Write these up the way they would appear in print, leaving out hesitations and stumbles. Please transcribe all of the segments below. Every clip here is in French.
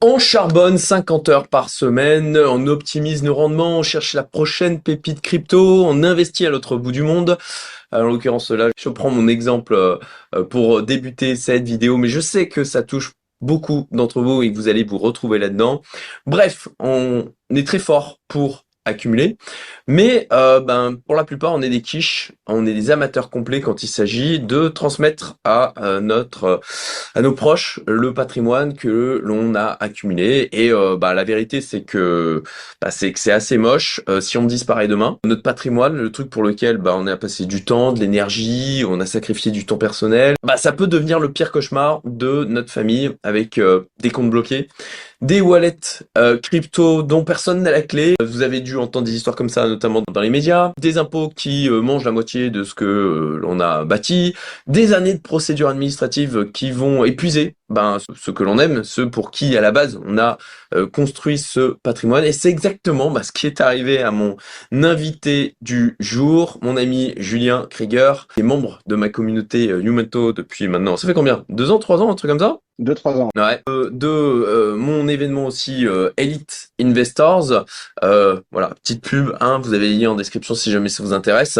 On charbonne 50 heures par semaine, on optimise nos rendements, on cherche la prochaine pépite crypto, on investit à l'autre bout du monde. En l'occurrence là, je prends mon exemple pour débuter cette vidéo, mais je sais que ça touche beaucoup d'entre vous et que vous allez vous retrouver là-dedans. Bref, on est très fort pour accumuler, mais pour la plupart, on est des quiches, on est des amateurs complets quand il s'agit de transmettre à à nos proches le patrimoine que l'on a accumulé. Et la vérité, c'est que c'est assez moche. Si on disparaît demain, notre patrimoine, le truc pour lequel on a passé du temps, de l'énergie, on a sacrifié du temps personnel, ça peut devenir le pire cauchemar de notre famille avec des comptes bloqués, des wallets crypto dont personne n'a la clé. Vous avez dû entendre des histoires comme ça, notamment dans les médias. Des impôts qui mangent la moitié de ce que l'on a bâti. Des années de procédures administratives qui vont épuiser ce que l'on aime, ceux pour qui à la base on a construit ce patrimoine. Et c'est exactement ce qui est arrivé à mon invité du jour, mon ami Julien Krieger, qui est membre de ma communauté Numento depuis maintenant, ça fait combien? 2 ans, 3 ans, un truc comme ça? 2, 3 ans. Ouais. Mon événement aussi Elite Investors. Voilà, petite pub, hein, vous avez les liens en description si jamais ça vous intéresse.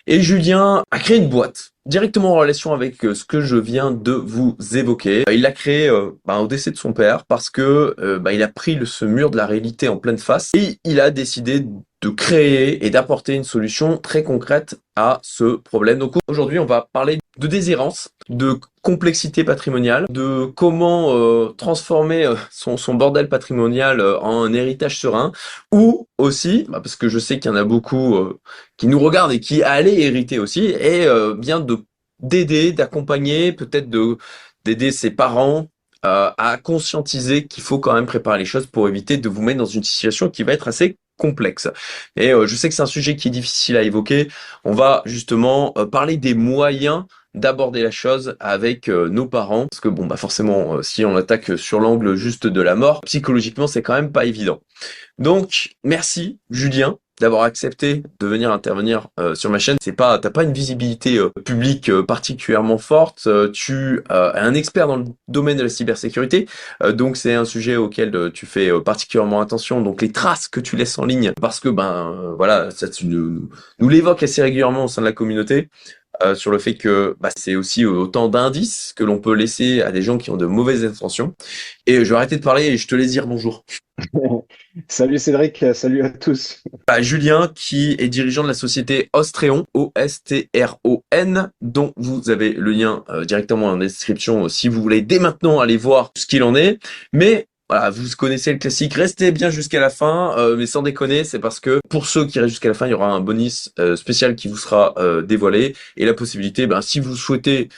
Et Julien a créé une boîte directement en relation avec ce que je viens de vous évoquer. Il l'a créé au décès de son père parce que il a pris ce mur de la réalité en pleine face et il a décidé de créer et d'apporter une solution très concrète à ce problème. Donc aujourd'hui, on va parler de déshérence, de complexité patrimoniale, de comment transformer son bordel patrimonial en un héritage serein, ou aussi, parce que je sais qu'il y en a beaucoup qui nous regardent et qui allaient hériter aussi, et bien de d'aider, d'accompagner, peut-être d'aider ses parents à conscientiser qu'il faut quand même préparer les choses pour éviter de vous mettre dans une situation qui va être assez complexe. Et je sais que c'est un sujet qui est difficile à évoquer. On va justement parler des moyens d'aborder la chose avec nos parents, parce que forcément si on attaque sur l'angle juste de la mort, psychologiquement c'est quand même pas évident. Donc merci Julien d'avoir accepté de venir intervenir sur ma chaîne. T'as pas une visibilité publique particulièrement forte. Tu es un expert dans le domaine de la cybersécurité, donc c'est un sujet auquel tu fais particulièrement attention. Donc les traces que tu laisses en ligne, parce que voilà, ça tu nous l'évoques assez régulièrement au sein de la communauté. Sur le fait que c'est aussi autant d'indices que l'on peut laisser à des gens qui ont de mauvaises intentions. Et je vais arrêter de parler et je te laisse dire bonjour. Salut Cédric, salut à tous. Julien, qui est dirigeant de la société Ostreon, Ostron, dont vous avez le lien directement en description si vous voulez dès maintenant aller voir ce qu'il en est. Mais voilà, vous connaissez le classique, restez bien jusqu'à la fin, mais sans déconner, c'est parce que pour ceux qui restent jusqu'à la fin, il y aura un bonus spécial qui vous sera dévoilé et la possibilité, si vous souhaitez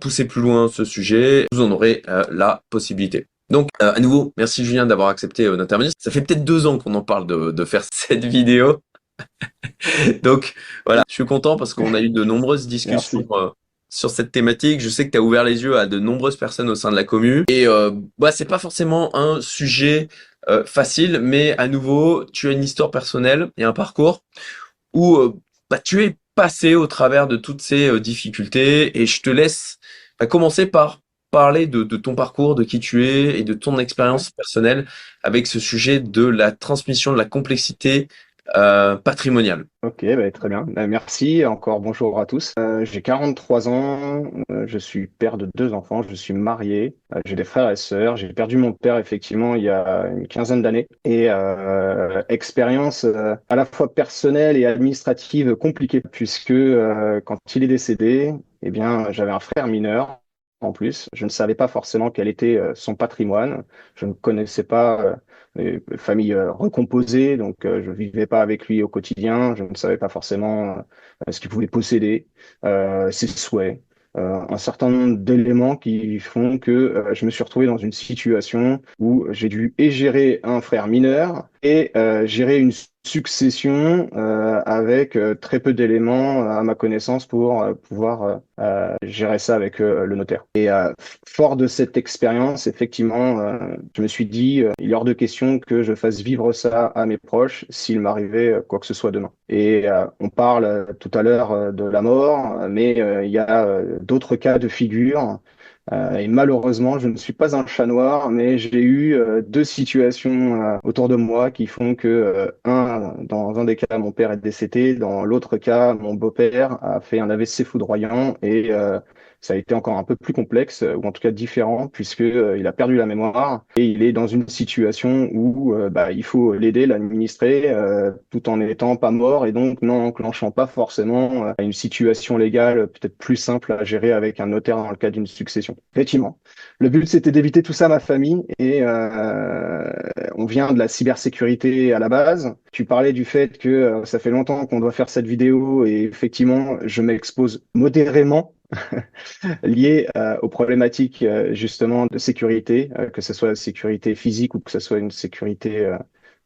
pousser plus loin ce sujet, vous en aurez la possibilité. Donc, à nouveau, merci Julien d'avoir accepté d'intervenir. Ça fait peut-être 2 ans qu'on en parle de faire cette vidéo. Donc, voilà, je suis content parce qu'on a eu de nombreuses discussions Merci. sur cette thématique. Je sais que tu as ouvert les yeux à de nombreuses personnes au sein de la commu. Et c'est pas forcément un sujet facile, mais à nouveau, tu as une histoire personnelle et un parcours où tu es passé au travers de toutes ces difficultés et je te laisse commencer par parler de ton parcours, de qui tu es et de ton Ouais. expérience personnelle avec ce sujet de la transmission de la complexité patrimoniale. Ok, très bien. Merci. Encore bonjour à tous. J'ai 43 ans. Je suis père de 2 enfants. Je suis marié. J'ai des frères et sœurs. J'ai perdu mon père effectivement il y a une quinzaine d'années. Et expérience à la fois personnelle et administrative compliquée puisque quand il est décédé, eh bien, j'avais un frère mineur. En plus, je ne savais pas forcément quel était son patrimoine. Je ne connaissais pas famille recomposée, donc je vivais pas avec lui au quotidien. Je ne savais pas forcément ce qu'il pouvait posséder, ses souhaits, un certain nombre d'éléments qui font que je me suis retrouvé dans une situation où j'ai dû et gérer un frère mineur et gérer une succession avec très peu d'éléments à ma connaissance pour pouvoir gérer ça avec le notaire. Et fort de cette expérience, effectivement, je me suis dit, il est hors de question que je fasse vivre ça à mes proches s'il m'arrivait quoi que ce soit demain. Et on parle tout à l'heure de la mort, mais il y a d'autres cas de figure Et malheureusement, je ne suis pas un chat noir, mais j'ai eu deux situations autour de moi qui font que, dans un des cas, mon père est décédé, dans l'autre cas, mon beau-père a fait un AVC foudroyant et ça a été encore un peu plus complexe, ou en tout cas différent, puisque il a perdu la mémoire et il est dans une situation où il faut l'aider, l'administrer, tout en n'étant pas mort et donc n'en enclenchant pas forcément une situation légale peut-être plus simple à gérer avec un notaire dans le cas d'une succession. Effectivement. Le but, c'était d'éviter tout ça à ma famille et on vient de la cybersécurité à la base. Tu parlais du fait que ça fait longtemps qu'on doit faire cette vidéo et effectivement, je m'expose modérément liées aux problématiques justement de sécurité, que ce soit sécurité physique ou que ce soit une sécurité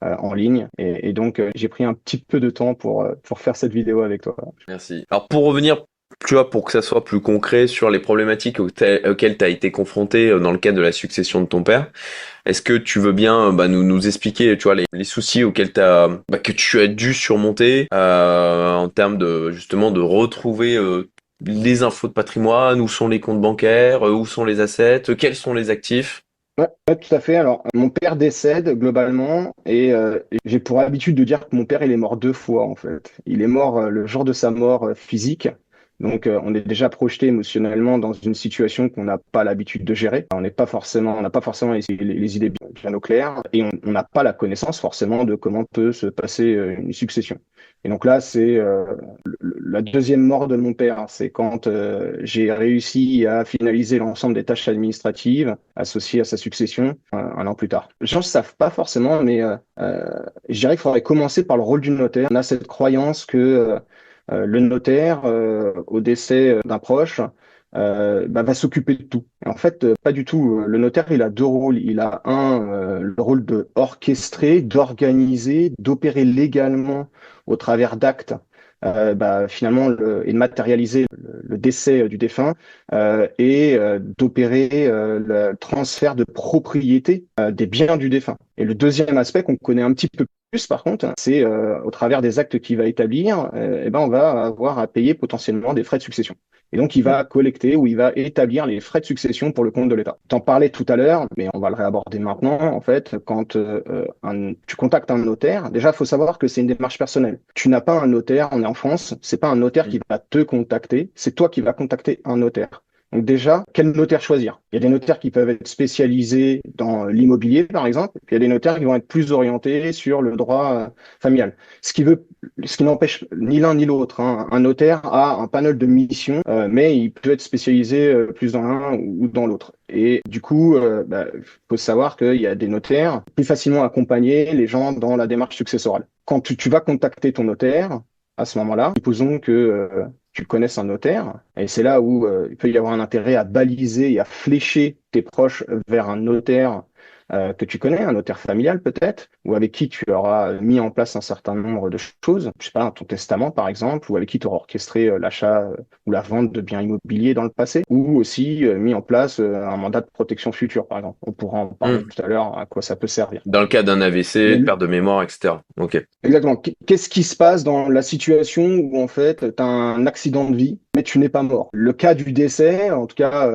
en ligne. Et donc, j'ai pris un petit peu de temps pour faire cette vidéo avec toi. Merci. Alors pour revenir, tu vois, pour que ça soit plus concret sur les problématiques auxquelles tu as été confronté dans le cadre de la succession de ton père, est-ce que tu veux bien nous expliquer, tu vois, les soucis auxquels que tu as dû surmonter en termes de justement de retrouver les infos de patrimoine, où sont les comptes bancaires, où sont les assets, quels sont les actifs? Ouais, ouais, tout à fait. Alors, mon père décède globalement et j'ai pour habitude de dire que mon père, il est mort deux fois en fait. Il est mort le jour de sa mort physique. Donc, on est déjà projeté émotionnellement dans une situation qu'on n'a pas l'habitude de gérer. On n'a pas forcément les idées bien au clair et on n'a pas la connaissance forcément de comment peut se passer une succession. Et donc là, c'est la deuxième mort de mon père. C'est quand j'ai réussi à finaliser l'ensemble des tâches administratives associées à sa succession un an plus tard. Les gens ne savent pas forcément, mais je dirais qu'il faudrait commencer par le rôle du notaire. On a cette croyance que le notaire, au décès d'un proche, va s'occuper de tout. Et en fait, pas du tout. Le notaire, il a deux rôles. Il a le rôle de orchestrer, d'organiser, d'opérer légalement au travers d'actes, finalement, et de matérialiser le décès du défunt et d'opérer le transfert de propriété des biens du défunt. Et le deuxième aspect qu'on connaît un petit peu plus, par contre, c'est au travers des actes qu'il va établir, on va avoir à payer potentiellement des frais de succession. Et donc, il va collecter ou il va établir les frais de succession pour le compte de l'État. T'en parlais tout à l'heure, mais on va le réaborder maintenant. En fait, quand tu contactes un notaire, déjà, il faut savoir que c'est une démarche personnelle. Tu n'as pas un notaire, on est en France, c'est pas un notaire qui va te contacter, c'est toi qui vas contacter un notaire. Donc déjà, quel notaire choisir? Il y a des notaires qui peuvent être spécialisés dans l'immobilier, par exemple, puis il y a des notaires qui vont être plus orientés sur le droit familial. Ce qui n'empêche ni l'un ni l'autre, hein. Un notaire a un panel de missions, mais il peut être spécialisé plus dans l'un ou dans l'autre. Et du coup, faut savoir qu'il y a des notaires plus facilement accompagner les gens dans la démarche successorale. Quand tu vas contacter ton notaire, à ce moment-là, supposons que tu connaisses un notaire, et c'est là où il peut y avoir un intérêt à baliser et à flécher tes proches vers un notaire que tu connais, un notaire familial peut-être, ou avec qui tu auras mis en place un certain nombre de choses, je sais pas, ton testament par exemple, ou avec qui tu auras orchestré l'achat ou la vente de biens immobiliers dans le passé, ou aussi mis en place un mandat de protection future par exemple. On pourra en parler Hmm. tout à l'heure à quoi ça peut servir. Dans le cas d'un Mais AVC, de perte de mémoire, etc. Ok. exactement. Qu'est-ce qui se passe dans la situation où en fait tu as un accident de vie, mais tu n'es pas mort? Le cas du décès, en tout cas,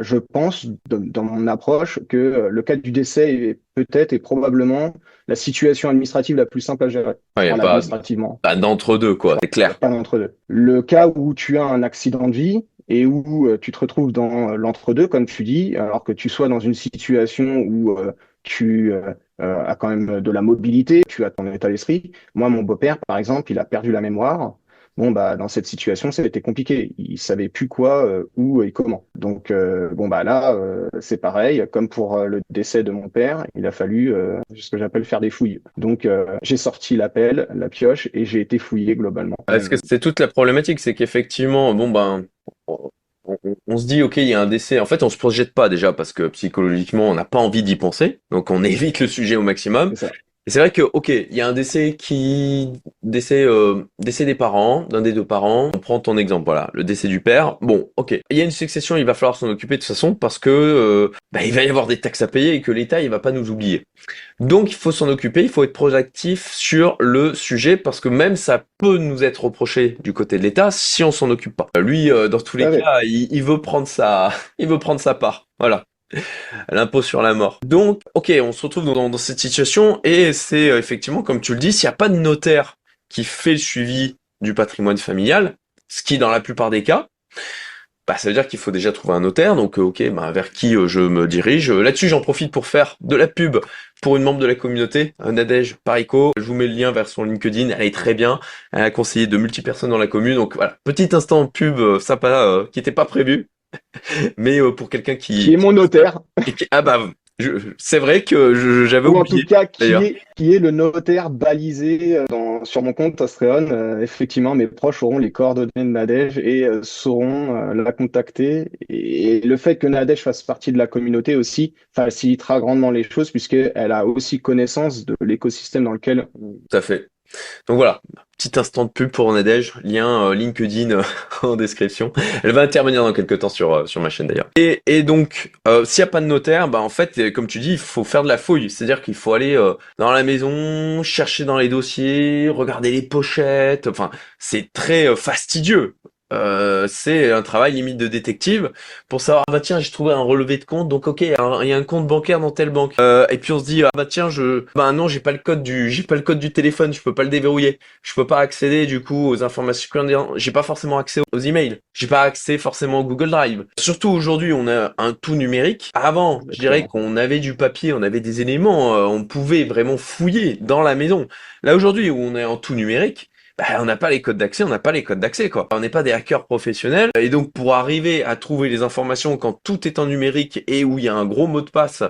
je pense dans mon approche que le cas du décès est peut-être et probablement la situation administrative la plus simple à gérer. Il Je n'y a parle pas, administrativement. pas d'entre-deux, quoi. C'est Il n'y a clair. pas d'entre-deux. Le cas où tu as un accident de vie et où tu te retrouves dans l'entre-deux, comme tu dis, alors que tu sois dans une situation où tu as quand même de la mobilité, tu as ton état d'esprit. Moi, mon beau-père, par exemple, il a perdu la mémoire. Bon, bah, dans cette situation, c'était compliqué. Il savait plus quoi, où et comment. Donc, là, c'est pareil. Comme pour le décès de mon père, il a fallu ce que j'appelle faire des fouilles. Donc, j'ai sorti l'appel, la pioche, et j'ai été fouillé globalement. Est-ce que c'est toute la problématique, c'est qu'effectivement, on se dit, ok, il y a un décès. En fait, on se projette pas déjà parce que psychologiquement, on n'a pas envie d'y penser, donc on évite le sujet au maximum. C'est ça. Et c'est vrai que, ok, il y a un décès des parents, d'un des deux parents. On prend ton exemple, voilà, le décès du père. Bon, ok, il y a une succession, il va falloir s'en occuper de toute façon parce que il va y avoir des taxes à payer et que l'État il va pas nous oublier. Donc il faut s'en occuper, il faut être proactif sur le sujet parce que même ça peut nous être reproché du côté de l'État si on s'en occupe pas. Lui, dans tous Tout les à fait. cas, il veut prendre il veut prendre sa part. Voilà. L'impôt sur la mort. Donc, ok, on se retrouve dans cette situation et c'est effectivement, comme tu le dis, s'il n'y a pas de notaire qui fait le suivi du patrimoine familial, ce qui dans la plupart des cas, bah, ça veut dire qu'il faut déjà trouver un notaire. Donc, ok, bah, vers qui je me dirige. Là-dessus, j'en profite pour faire de la pub pour une membre de la communauté, Nadège Parico. Je vous mets le lien vers son LinkedIn. Elle est très bien. Elle a conseillé de multi personnes dans la commune. Donc voilà, petit instant pub sympa qui n'était pas prévu, mais pour quelqu'un Qui est mon notaire, ah bah, c'est vrai que j'avais ou en tout oublié, cas d'ailleurs. qui est le notaire balisé sur mon compte Astreon. Effectivement, mes proches auront les coordonnées de Nadège et sauront la contacter. Et le fait que Nadège fasse partie de la communauté aussi facilitera grandement les choses puisqu'elle a aussi connaissance de l'écosystème dans lequel Tout à fait. Donc voilà, petit instant de pub pour Nadège, lien LinkedIn en description. Elle va intervenir dans quelques temps sur ma chaîne d'ailleurs. Et donc, s'il n'y a pas de notaire, bah en fait, comme tu dis, il faut faire de la fouille. C'est-à-dire qu'il faut aller dans la maison, chercher dans les dossiers, regarder les pochettes. Enfin, c'est très fastidieux. C'est un travail limite de détective pour savoir ah bah tiens j'ai trouvé un relevé de compte donc ok il y a un compte bancaire dans telle banque et puis on se dit ah bah tiens bah non j'ai pas le code du téléphone, je peux pas le déverrouiller, je peux pas accéder du coup aux informations, j'ai pas forcément accès aux emails, j'ai pas accès forcément au Google Drive. Surtout aujourd'hui on a un tout numérique. Avant je dirais exactement. qu'on avait du papier, on avait des éléments, on pouvait vraiment fouiller dans la maison. Là aujourd'hui où on est en tout numérique, bah, on n'a pas les codes d'accès, on n'a pas les codes d'accès, quoi. On n'est pas des hackers professionnels. Et donc, pour arriver à trouver les informations quand tout est en numérique et où il y a un gros mot de passe,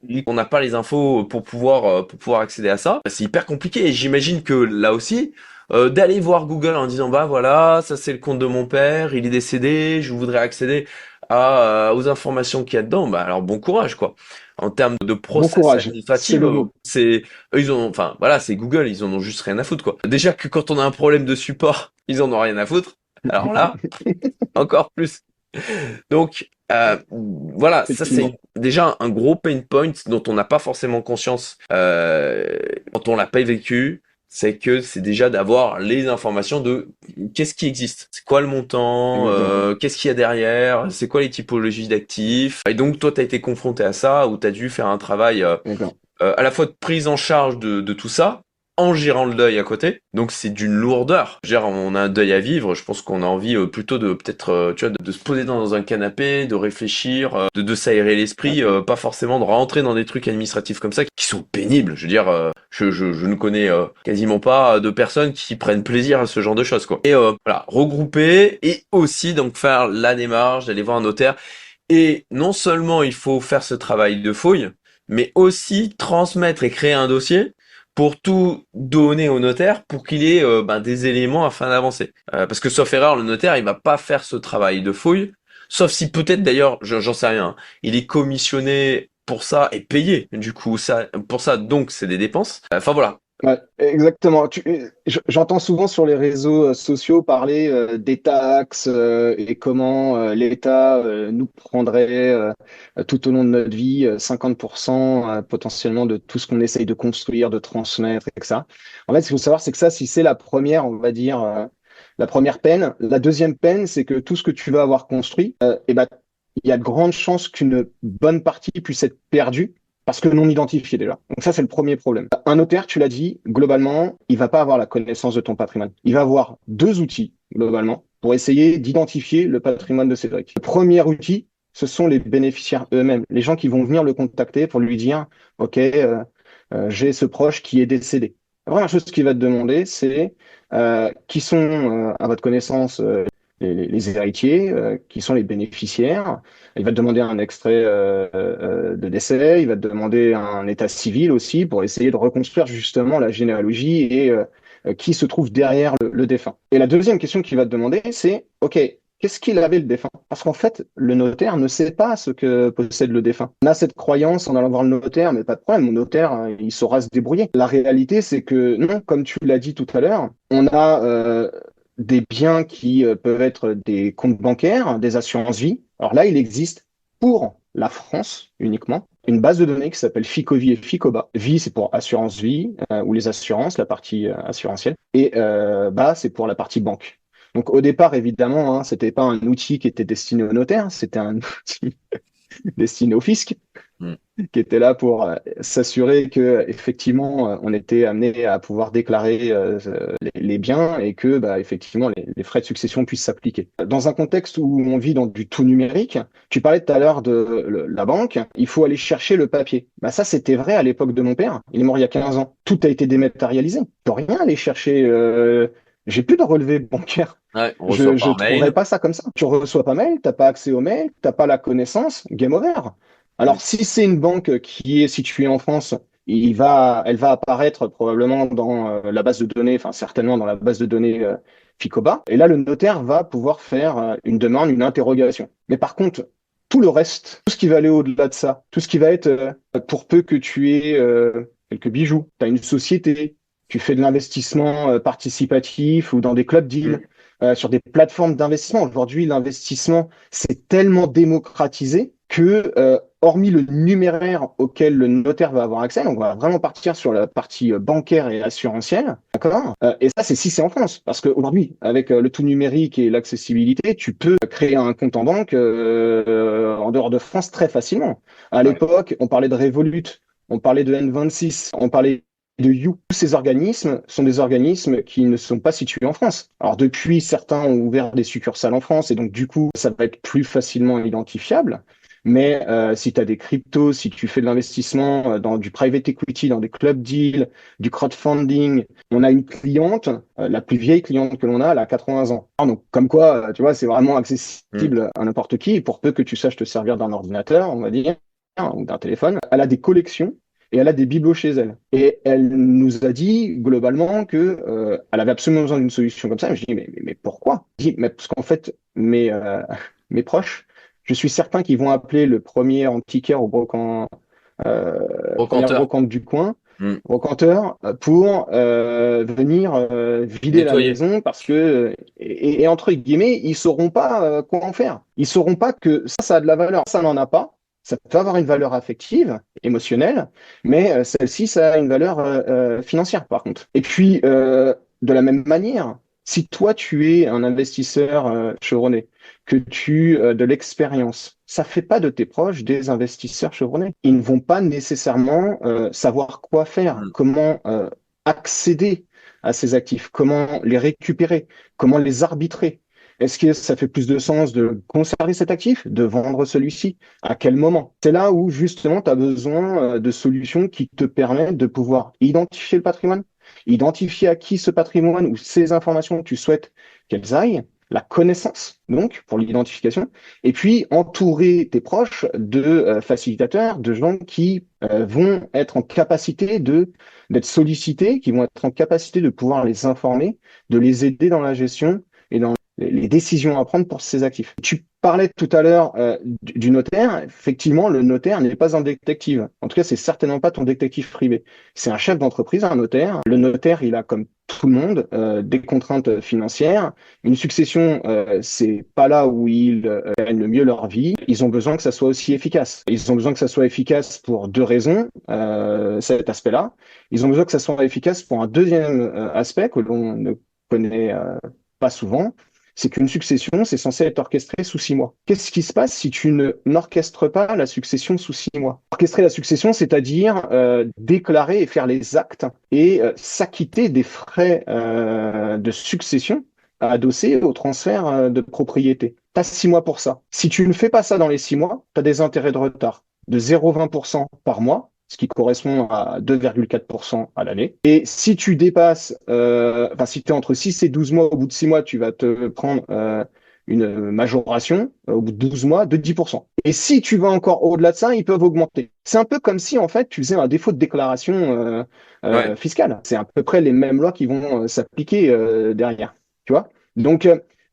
et qu'on n'a pas les infos pour pouvoir accéder à ça, c'est hyper compliqué. Et j'imagine que là aussi, d'aller voir Google en disant, bah voilà, ça c'est le compte de mon père, il est décédé, je voudrais accéder aux informations qu'il y a dedans, bah alors bon courage, quoi. En termes de Bon process courage, c'est administratif, le mot. eux, enfin, voilà, c'est Google, ils en ont juste rien à foutre, quoi. Déjà que quand on a un problème de support, ils en ont rien à foutre. Alors là, encore plus. Donc, voilà, ça c'est Effectivement. déjà un gros pain point dont on n'a pas forcément conscience quand on l'a pas vécu. C'est que c'est déjà d'avoir les informations de qu'est-ce qui existe, c'est quoi le montant, Exactement. qu'est-ce qu'il y a derrière, c'est quoi les typologies d'actifs. Et donc toi, tu as été confronté à ça, ou tu as dû faire un travail D'accord. à la fois de prise en charge de tout ça, en gérant le deuil à côté. Donc c'est d'une lourdeur. Je veux dire, on a un deuil à vivre. Je pense qu'on a envie plutôt de peut-être, tu vois, de se poser dans un canapé, de réfléchir, de s'aérer Ouais. l'esprit, pas forcément de rentrer dans des trucs administratifs comme ça qui sont pénibles. Je veux dire, je ne connais quasiment pas de personnes qui prennent plaisir à ce genre de choses, quoi. Et voilà, regrouper et aussi donc faire la démarche d'aller voir un notaire. Et non seulement il faut faire ce travail de fouille, mais aussi transmettre et créer un dossier pour tout donner au notaire pour qu'il ait des éléments afin d'avancer. Parce que sauf erreur, le notaire, il va pas faire ce travail de fouille, sauf si peut-être d'ailleurs, j'en sais rien, hein, il est commissionné pour ça et payé du coup ça pour ça, donc c'est des dépenses. Enfin voilà. Ouais, exactement. J'entends souvent sur les réseaux sociaux parler des taxes et comment l'État nous prendrait tout au long de notre vie 50% potentiellement de tout ce qu'on essaye de construire, de transmettre, et que ça. En fait, ce qu'il faut savoir, c'est que ça, si c'est la première, on va dire, la première peine, la deuxième peine, c'est que tout ce que tu vas avoir construit, eh ben, il y a de grandes chances qu'une bonne partie puisse être perdue parce que non identifié déjà. Donc ça, c'est le premier problème. Un notaire, tu l'as dit, globalement, il va pas avoir la connaissance de ton patrimoine. Il va avoir deux outils, globalement, pour essayer d'identifier le patrimoine de Cédric. Le premier outil, ce sont les bénéficiaires eux-mêmes, les gens qui vont venir le contacter pour lui dire, OK, j'ai ce proche qui est décédé. La première chose qu'il va te demander, c'est qui sont, à votre connaissance, les héritiers, qui sont les bénéficiaires. Il va te demander un extrait de décès, il va te demander un état civil aussi pour essayer de reconstruire justement la généalogie et qui se trouve derrière le défunt. Et la deuxième question qu'il va te demander, c'est, OK, qu'est-ce qu'il avait le défunt? Parce qu'en fait, le notaire ne sait pas ce que possède le défunt. On a cette croyance en allant voir le notaire, mais pas de problème, mon notaire, il saura se débrouiller. La réalité, c'est que non, comme tu l'as dit tout à l'heure, on a des biens qui peuvent être des comptes bancaires, des assurances-vie. Alors là, il existe pour la France uniquement une base de données qui s'appelle Ficovi et Ficoba. Vie, c'est pour assurance vie ou les assurances, la partie assurantielle, et BA, c'est pour la partie banque. Donc au départ, évidemment, hein, c'était pas un outil qui était destiné au notaire, c'était un outil destiné au fisc Mm. qui était là pour s'assurer que effectivement on était amené à pouvoir déclarer les biens et que bah, effectivement les frais de succession puissent s'appliquer. Dans un contexte où on vit dans du tout numérique, tu parlais tout à l'heure de la banque, il faut aller chercher le papier. Bah, ça c'était vrai à l'époque de mon père, il est mort il y a 15 ans. Tout a été dématérialisé. Tu peux rien aller chercher. J'ai plus de relevé bancaire. Ouais, on reçoit Je par trouverais mail. pas ça comme ça. Tu reçois pas mail, t'as pas accès au mail, t'as pas la connaissance, game over. Mm. Alors, si c'est une banque qui est située en France, elle va apparaître probablement dans la base de données, enfin certainement dans la base de données Ficoba. Et là, le notaire va pouvoir faire une demande, une interrogation. Mais par contre, tout le reste, tout ce qui va aller au-delà de ça, tout ce qui va être pour peu que tu aies quelques bijoux, tu as une société, tu fais de l'investissement participatif ou dans des club Mm. deals, sur des plateformes d'investissement. Aujourd'hui, l'investissement, c'est tellement démocratisé que hormis le numéraire auquel le notaire va avoir accès, donc on va vraiment partir sur la partie bancaire et assurantielle, d'accord? Et ça, c'est si c'est en France, parce qu'aujourd'hui, avec le tout numérique et l'accessibilité, tu peux créer un compte en banque en dehors de France très facilement. À Ouais. l'époque, on parlait de Revolut, on parlait de N26, on parlait de You. Tous ces organismes sont des organismes qui ne sont pas situés en France. Alors depuis, certains ont ouvert des succursales en France et donc du coup, ça va être plus facilement identifiable. Mais si tu as des cryptos, si tu fais de l'investissement dans du private equity, dans des club deals, du crowdfunding, on a une cliente, la plus vieille cliente que l'on a, elle a 80 ans. Ah, donc comme quoi, tu vois, c'est vraiment Mm. accessible à n'importe qui, et pour peu que tu saches te servir d'un ordinateur, on va dire, ou d'un téléphone. Elle a des collections et elle a des bibelots chez elle. Et elle nous a dit globalement que elle avait absolument besoin d'une solution comme ça. Je dis mais pourquoi? Je dis mais parce qu'en fait mes proches, je suis certain qu'ils vont appeler le premier antiquaire au première Brocanteur. brocante du coin, Mm. brocanteur, pour venir vider la Nettoyer. maison parce que et entre guillemets ils sauront pas quoi en faire. Ils sauront pas que ça a de la valeur, ça n'en a pas. Ça peut avoir une valeur affective, émotionnelle, mais celle-ci, ça a une valeur financière, par contre. Et puis, de la même manière, si toi, tu es un investisseur chevronné, que tu as de l'expérience, ça fait pas de tes proches des investisseurs chevronnés. Ils ne vont pas nécessairement savoir quoi faire, Mm. comment accéder à ces actifs, comment les récupérer, comment les arbitrer. Est-ce que ça fait plus de sens de conserver cet actif, de vendre celui-ci? À quel moment? C'est là où justement tu as besoin de solutions qui te permettent de pouvoir identifier le patrimoine, identifier à qui ce patrimoine ou ces informations tu souhaites qu'elles aillent, la connaissance donc pour l'identification, et puis entourer tes proches de facilitateurs, de gens qui vont être en capacité de d'être sollicités, qui vont être en capacité de pouvoir les informer, de les aider dans la gestion et dans les décisions à prendre pour ces actifs. Tu parlais tout à l'heure du notaire. Effectivement, le notaire n'est pas un détective. En tout cas, c'est certainement pas ton détective privé. C'est un chef d'entreprise, un notaire. Le notaire, il a comme tout le monde des contraintes financières. Une succession, c'est pas là où ils gagnent le mieux leur vie. Ils ont besoin que ça soit aussi efficace. Ils ont besoin que ça soit efficace pour deux raisons. Cet aspect-là. Ils ont besoin que ça soit efficace pour un deuxième aspect que l'on ne connaît pas souvent, c'est qu'une succession, c'est censé être orchestré sous 6 mois. Qu'est-ce qui se passe si tu ne n'orchestres pas la succession sous 6 mois? Orchestrer la succession, c'est-à-dire déclarer et faire les actes et s'acquitter des frais de succession adossés au transfert de propriété. Tu as 6 mois pour ça. Si tu ne fais pas ça dans les 6 mois, tu as des intérêts de retard de 0,20% par mois, ce qui correspond à 2,4% à l'année. Et si tu dépasses, enfin si tu es entre 6 et 12 mois, au bout de 6 mois, tu vas te prendre une majoration au bout de 12 mois de 10%. Et si tu vas encore au-delà de ça, ils peuvent augmenter. C'est un peu comme si en fait tu faisais un défaut de déclaration Ouais. fiscale. C'est à peu près les mêmes lois qui vont s'appliquer derrière. Tu vois? Donc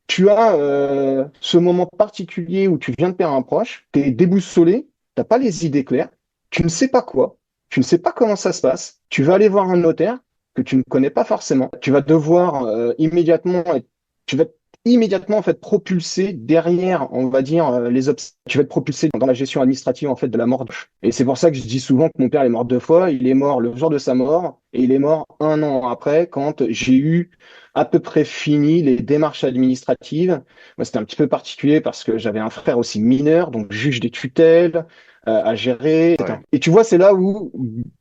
Tu as ce moment particulier où tu viens de perdre un proche, tu es déboussolé, t'as pas les idées claires, tu ne sais pas quoi, tu ne sais pas comment ça se passe, tu vas aller voir un notaire que tu ne connais pas forcément, tu vas devoir tu vas être immédiatement en fait propulsé derrière, on va dire les obstacles, tu vas être propulsé dans la gestion administrative en fait de la mort. Et c'est pour ça que je dis souvent que mon père est mort deux fois, il est mort le jour de sa mort et il est mort un an après quand j'ai eu à peu près fini les démarches administratives. Moi, c'était un petit peu particulier parce que j'avais un frère aussi mineur, donc juge des tutelles à gérer, Ouais. etc. Et tu vois, c'est là où,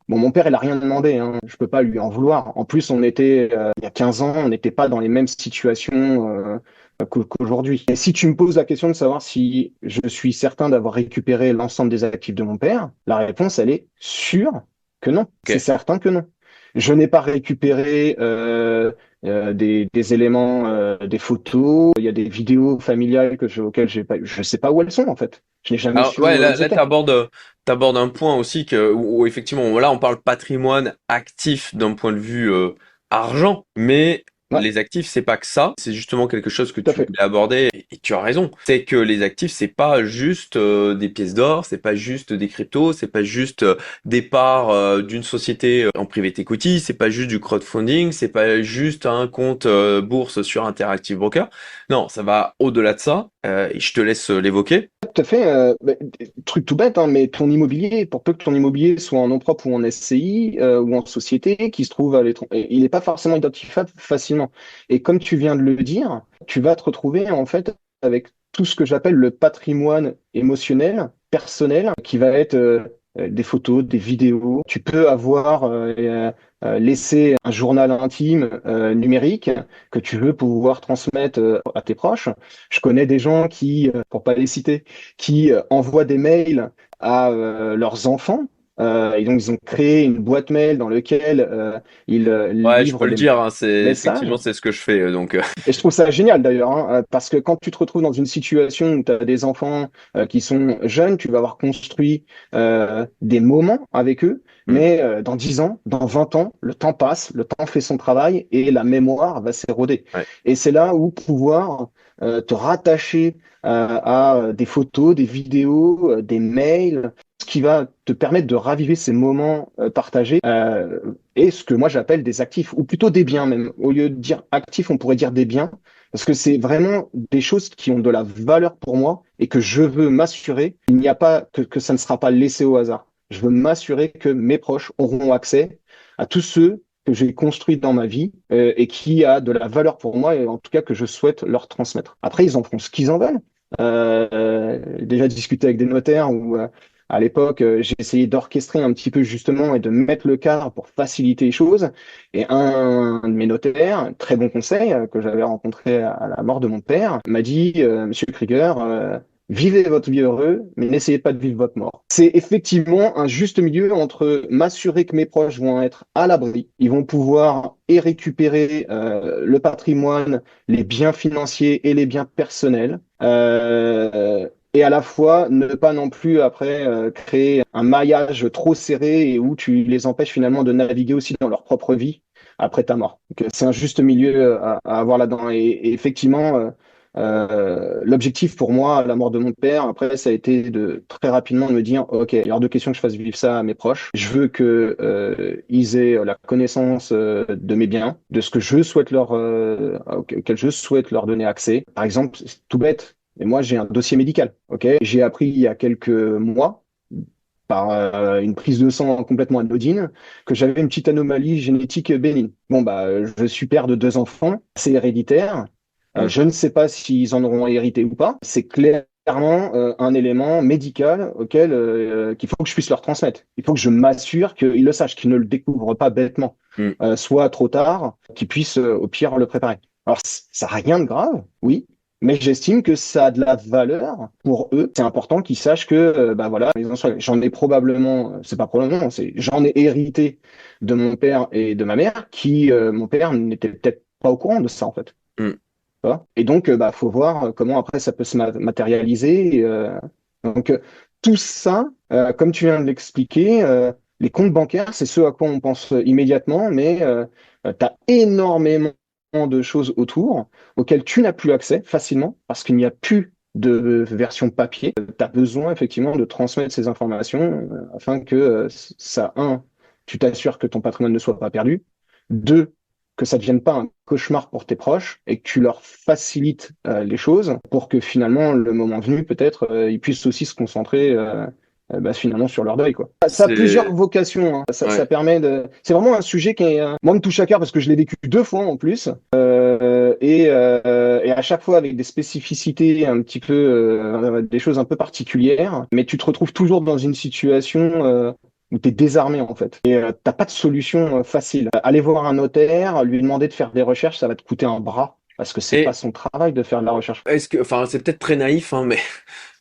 bon, mon père, il a rien demandé, hein. Je peux pas lui en vouloir. En plus, on était, il y a 15 ans, on n'était pas dans les mêmes situations qu'aujourd'hui. Et si tu me poses la question de savoir si je suis certain d'avoir récupéré l'ensemble des actifs de mon père, la réponse, elle est sûre que non. C'est Ok. certain que non. Je n'ai pas récupéré des éléments, des photos. Il y a des vidéos familiales auxquelles je sais pas où elles sont en fait. Je n'ai jamais Alors su ouais, où là, elles là étaient. t'abordes un point aussi où effectivement, là on parle patrimoine actif d'un point de vue argent, mais Ouais, les actifs c'est pas que ça. C'est justement quelque chose que tout à tu fait. voulais aborder et tu as raison. C'est que les actifs c'est pas juste des pièces d'or, c'est pas juste des cryptos, c'est pas juste des parts d'une société en private equity, c'est pas juste du crowdfunding, c'est pas juste un compte bourse sur Interactive Broker. Non, ça va au-delà de ça et je te laisse l'évoquer. Tout à fait. Truc tout bête, hein, mais ton immobilier, pour peu que ton immobilier soit en nom propre ou en SCI ou en société, qui se trouve à l'étranger, il n'est pas forcément identifiable facilement. Et comme tu viens de le dire, tu vas te retrouver en fait avec tout ce que j'appelle le patrimoine émotionnel, personnel, qui va être des photos, des vidéos. Tu peux avoir laissé un journal intime numérique que tu veux pouvoir transmettre à tes proches. Je connais des gens qui, pour pas les citer, qui envoient des mails à leurs enfants. Et donc, ils ont créé une boîte mail dans laquelle ils Ouais, je peux livrent le des dire, hein, c'est messages. effectivement c'est ce que je fais, donc Et je trouve ça génial d'ailleurs, hein, parce que quand tu te retrouves dans une situation où tu as des enfants qui sont jeunes, tu vas avoir construit des moments avec eux, hmm, mais dans 10 ans, dans 20 ans, le temps passe, le temps fait son travail et la mémoire va s'éroder. ouais. Et c'est là où pouvoir te rattacher à des photos, des vidéos, des mails, ce qui va te permettre de raviver ces moments partagés et ce que moi j'appelle des actifs, ou plutôt des biens même. Au lieu de dire actifs, on pourrait dire des biens, parce que c'est vraiment des choses qui ont de la valeur pour moi et que je veux m'assurer qu'il n'y a pas, que ça ne sera pas laissé au hasard. Je veux m'assurer que mes proches auront accès à tous ceux que j'ai construits dans ma vie et qui a de la valeur pour moi et en tout cas que je souhaite leur transmettre. Après, ils en font ce qu'ils en veulent. Déjà discuté avec des notaires où à l'époque, j'ai essayé d'orchestrer un petit peu justement et de mettre le cadre pour faciliter les choses. Et un de mes notaires, très bon conseil, que j'avais rencontré à la mort de mon père, m'a dit, Monsieur Krieger, vivez votre vie heureux, mais n'essayez pas de vivre votre mort. C'est effectivement un juste milieu entre m'assurer que mes proches vont être à l'abri, ils vont pouvoir et récupérer le patrimoine, les biens financiers et les biens personnels. Et à la fois ne pas non plus après créer un maillage trop serré et où tu les empêches finalement de naviguer aussi dans leur propre vie après ta mort. Donc, c'est un juste milieu à avoir là-dedans. Et effectivement, l'objectif pour moi, à la mort de mon père, après, ça a été de très rapidement de me dire, OK, il y a hors de question que je fasse vivre ça à mes proches. Je veux que ils aient la connaissance de mes biens, de ce que je souhaite auquel je souhaite leur donner accès. Par exemple, c'est tout bête. Et moi, j'ai un dossier médical. OK, j'ai appris il y a quelques mois par une prise de sang complètement anodine, que j'avais une petite anomalie génétique bénigne. Bon, bah, je suis père de deux enfants, c'est héréditaire. Hmm. Je ne sais pas s'ils en auront hérité ou pas. C'est clairement un élément médical qu'il faut que je puisse leur transmettre. Il faut que je m'assure qu'ils le sachent, qu'ils ne le découvrent pas bêtement, Hmm. soit trop tard, qu'ils puissent au pire le préparer. Alors, ça n'a rien de grave, oui, mais j'estime que ça a de la valeur pour eux. C'est important qu'ils sachent que, bah voilà, j'en ai probablement, c'est pas probablement, j'en ai hérité de mon père et de ma mère, qui, mon père n'était peut-être pas au courant de ça en fait. Hmm. Tu vois. Et donc, bah, faut voir comment après ça peut se matérialiser. Donc, tout ça, comme tu viens de l'expliquer, les comptes bancaires, c'est ce à quoi on pense immédiatement, mais tu as énormément de choses autour auxquelles tu n'as plus accès facilement parce qu'il n'y a plus de version papier. Tu as besoin effectivement de transmettre ces informations afin que tu t'assures que ton patrimoine ne soit pas perdu. Deux, que ça ne devienne pas un cauchemar pour tes proches et que tu leur facilites les choses pour que finalement, le moment venu, peut-être, ils puissent aussi se concentrer finalement sur leur deuil, quoi. Ça a plusieurs C'est vocations, hein. ouais. Ça permet de. C'est vraiment un sujet qui moi me touche à cœur parce que je l'ai vécu 2 fois en plus et à chaque fois avec des spécificités un petit peu des choses un peu particulières. Mais tu te retrouves toujours dans une situation où tu es désarmé en fait. Et t'as pas de solution facile. Aller voir un notaire, lui demander de faire des recherches, ça va te coûter un bras parce que c'est pas Et son travail de faire de la recherche. enfin, c'est peut-être très naïf, hein, mais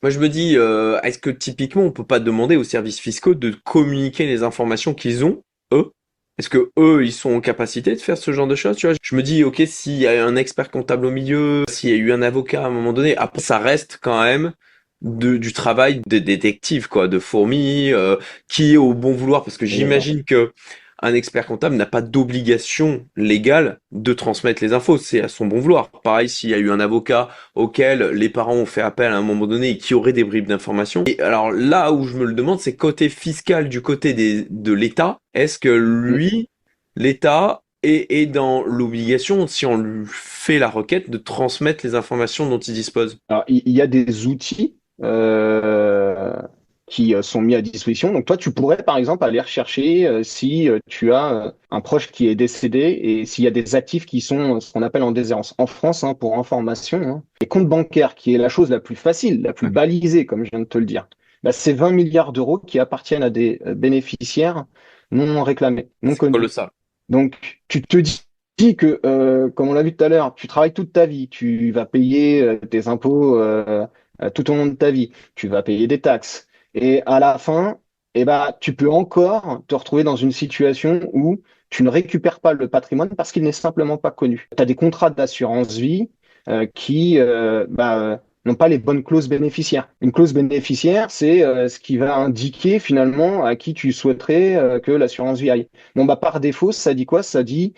moi je me dis, est-ce que typiquement on peut pas demander aux services fiscaux de communiquer les informations qu'ils ont, eux? Est-ce que eux, ils sont en capacité de faire ce genre de choses, tu vois? Je me dis, ok, s'il y a un expert comptable au milieu, s'il y a eu un avocat à un moment donné, après ça reste quand même du travail de détective, quoi, de fourmi, qui est au bon vouloir, parce que Exactement. j'imagine que un expert comptable n'a pas d'obligation légale de transmettre les infos, c'est à son bon vouloir. Pareil, s'il y a eu un avocat auquel les parents ont fait appel à un moment donné et qui aurait des bribes d'informations. Et alors là où je me le demande, c'est côté fiscal du côté de l'État, est-ce que Mm. lui, l'État, est dans l'obligation, si on lui fait la requête, de transmettre les informations dont il dispose? Alors, il y a des outils qui sont mis à disposition. Donc, toi, tu pourrais, par exemple, aller rechercher si tu as un proche qui est décédé et s'il y a des actifs qui sont ce qu'on appelle en déshérence. En France, hein, pour information, hein, les comptes bancaires, qui est la chose la plus facile, la plus balisée, comme je viens de te le dire, bah, c'est 20 milliards d'euros qui appartiennent à des bénéficiaires non réclamés, non C'est connus. colossal. Donc, tu te dis que, comme on l'a vu tout à l'heure, tu travailles toute ta vie, tu vas payer tes impôts tout au long de ta vie, tu vas payer des taxes. Et à la fin, eh ben, tu peux encore te retrouver dans une situation où tu ne récupères pas le patrimoine parce qu'il n'est simplement pas connu. Tu as des contrats d'assurance vie qui n'ont pas les bonnes clauses bénéficiaires. Une clause bénéficiaire, c'est ce qui va indiquer finalement à qui tu souhaiterais que l'assurance vie aille. Bon, bah, par défaut, ça dit quoi? Ça dit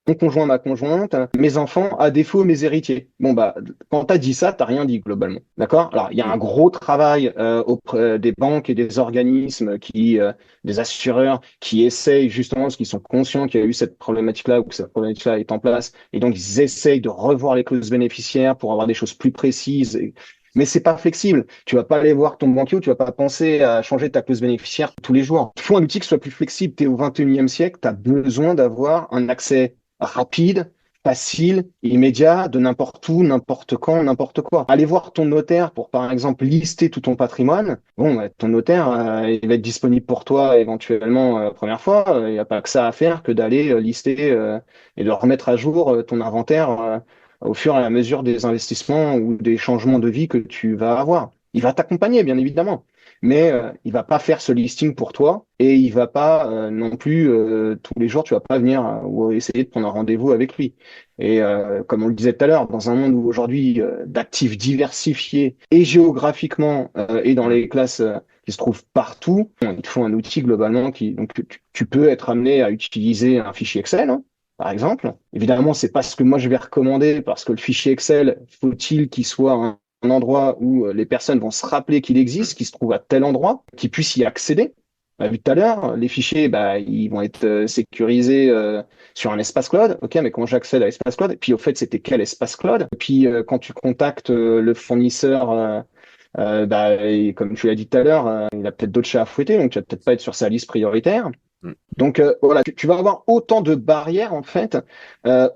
mon conjoint, ma conjointe, mes enfants, à défaut, mes héritiers. Bon, bah, quand tu as dit ça, tu rien dit globalement. D'accord? Alors, il y a Hmm. un gros travail auprès des banques et des organismes des assureurs qui essayent justement, parce qu'ils sont conscients qu'il y a eu cette problématique-là ou que cette problématique-là est en place. Et donc, ils essayent de revoir les clauses bénéficiaires pour avoir des choses plus précises. Mais c'est pas flexible. Tu vas pas aller voir ton banquier ou tu vas pas penser à changer ta clause bénéficiaire tous les jours. Il faut un outil qui soit plus flexible. Tu es au 21e siècle, tu as besoin d'avoir un accès rapide, facile, immédiat, de n'importe où, n'importe quand, n'importe quoi. Aller voir ton notaire pour, par exemple, lister tout ton patrimoine. Bon, bah, ton notaire, il va être disponible pour toi éventuellement première fois. Il n'y a pas que ça à faire que d'aller lister et de remettre à jour ton inventaire au fur et à mesure des investissements ou des changements de vie que tu vas avoir. Il va t'accompagner, bien évidemment, mais il va pas faire ce listing pour toi et il va pas non plus tous les jours, tu vas pas venir ou essayer de prendre un rendez-vous avec lui. Et comme on le disait tout à l'heure, dans un monde où aujourd'hui d'actifs diversifiés et géographiquement et dans Hmm. les classes qui se trouvent partout, il te faut un outil globalement qui donc tu peux être amené à utiliser un fichier Excel, hein, par exemple. Évidemment, c'est pas ce que moi je vais recommander parce que le fichier Excel, faut-il qu'il soit un endroit où les personnes vont se rappeler qu'il existe, qu'il se trouve à tel endroit, qu'ils puissent y accéder. On a vu tout à l'heure, les fichiers, bah, ils vont être sécurisés sur un espace cloud. Ok, mais comment j'accède à l'espace cloud? Et puis au fait, c'était quel espace cloud? Et puis quand tu contactes le fournisseur, et comme tu l'as dit tout à l'heure, il a peut-être d'autres chats à fouetter, donc tu vas peut-être pas être sur sa liste prioritaire. Hmm. Donc voilà, tu vas avoir autant de barrières en fait,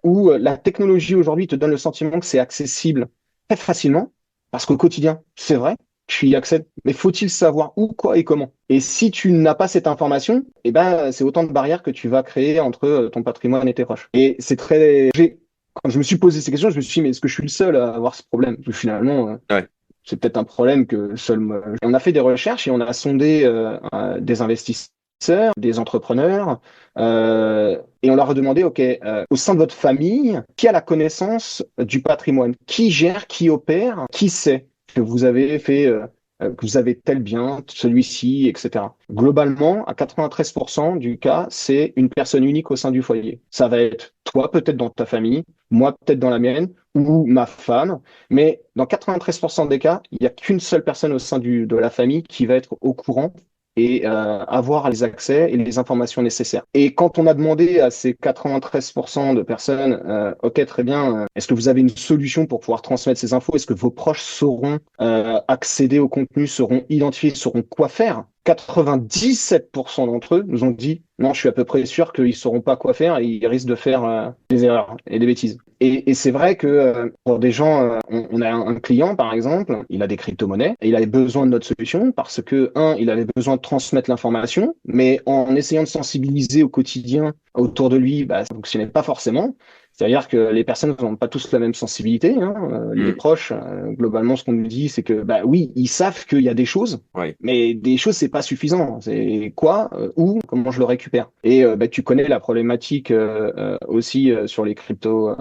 où la technologie aujourd'hui te donne le sentiment que c'est accessible très facilement, parce qu'au quotidien, c'est vrai, tu y accèdes, mais faut-il savoir où, quoi et comment? Et si tu n'as pas cette information, eh ben, c'est autant de barrières que tu vas créer entre ton patrimoine et tes proches. Et c'est très... Quand je me suis posé ces questions, je me suis dit, mais est-ce que je suis le seul à avoir ce problème? Parce que finalement, Ouais. c'est peut-être un problème que seul... On a fait des recherches et on a sondé des investisseurs, des entrepreneurs, et on leur a demandé, OK, au sein de votre famille, qui a la connaissance du patrimoine? Qui gère, qui opère, qui sait que vous avez fait que vous avez tel bien, celui-ci, etc. Globalement, à 93% du cas, c'est une personne unique au sein du foyer. Ça va être toi, peut-être dans ta famille, moi, peut-être dans la mienne, ou ma femme, mais dans 93% des cas, il n'y a qu'une seule personne au sein de la famille qui va être au courant et avoir les accès et les informations nécessaires. Et quand on a demandé à ces 93% de personnes, OK, très bien, est-ce que vous avez une solution pour pouvoir transmettre ces infos? Est-ce que vos proches sauront accéder au contenu, seront identifiés, sauront quoi faire? 97% d'entre eux nous ont dit non, je suis à peu près sûr qu'ils ne sauront pas quoi faire et ils risquent de faire des erreurs et des bêtises. Et c'est vrai que pour des gens, on a un client par exemple, il a des crypto-monnaies et il avait besoin de notre solution parce que, il avait besoin de transmettre l'information, mais en essayant de sensibiliser au quotidien autour de lui, bah, ça ne fonctionnait pas forcément. C'est-à-dire que les personnes n'ont pas tous la même sensibilité, hein. Les Hmm. proches, globalement, ce qu'on nous dit, c'est que, bah oui, ils savent qu'il y a des choses, Ouais. mais des choses, c'est pas suffisant. C'est quoi, où, comment je le récupère. Et bah, tu connais la problématique aussi sur les cryptos,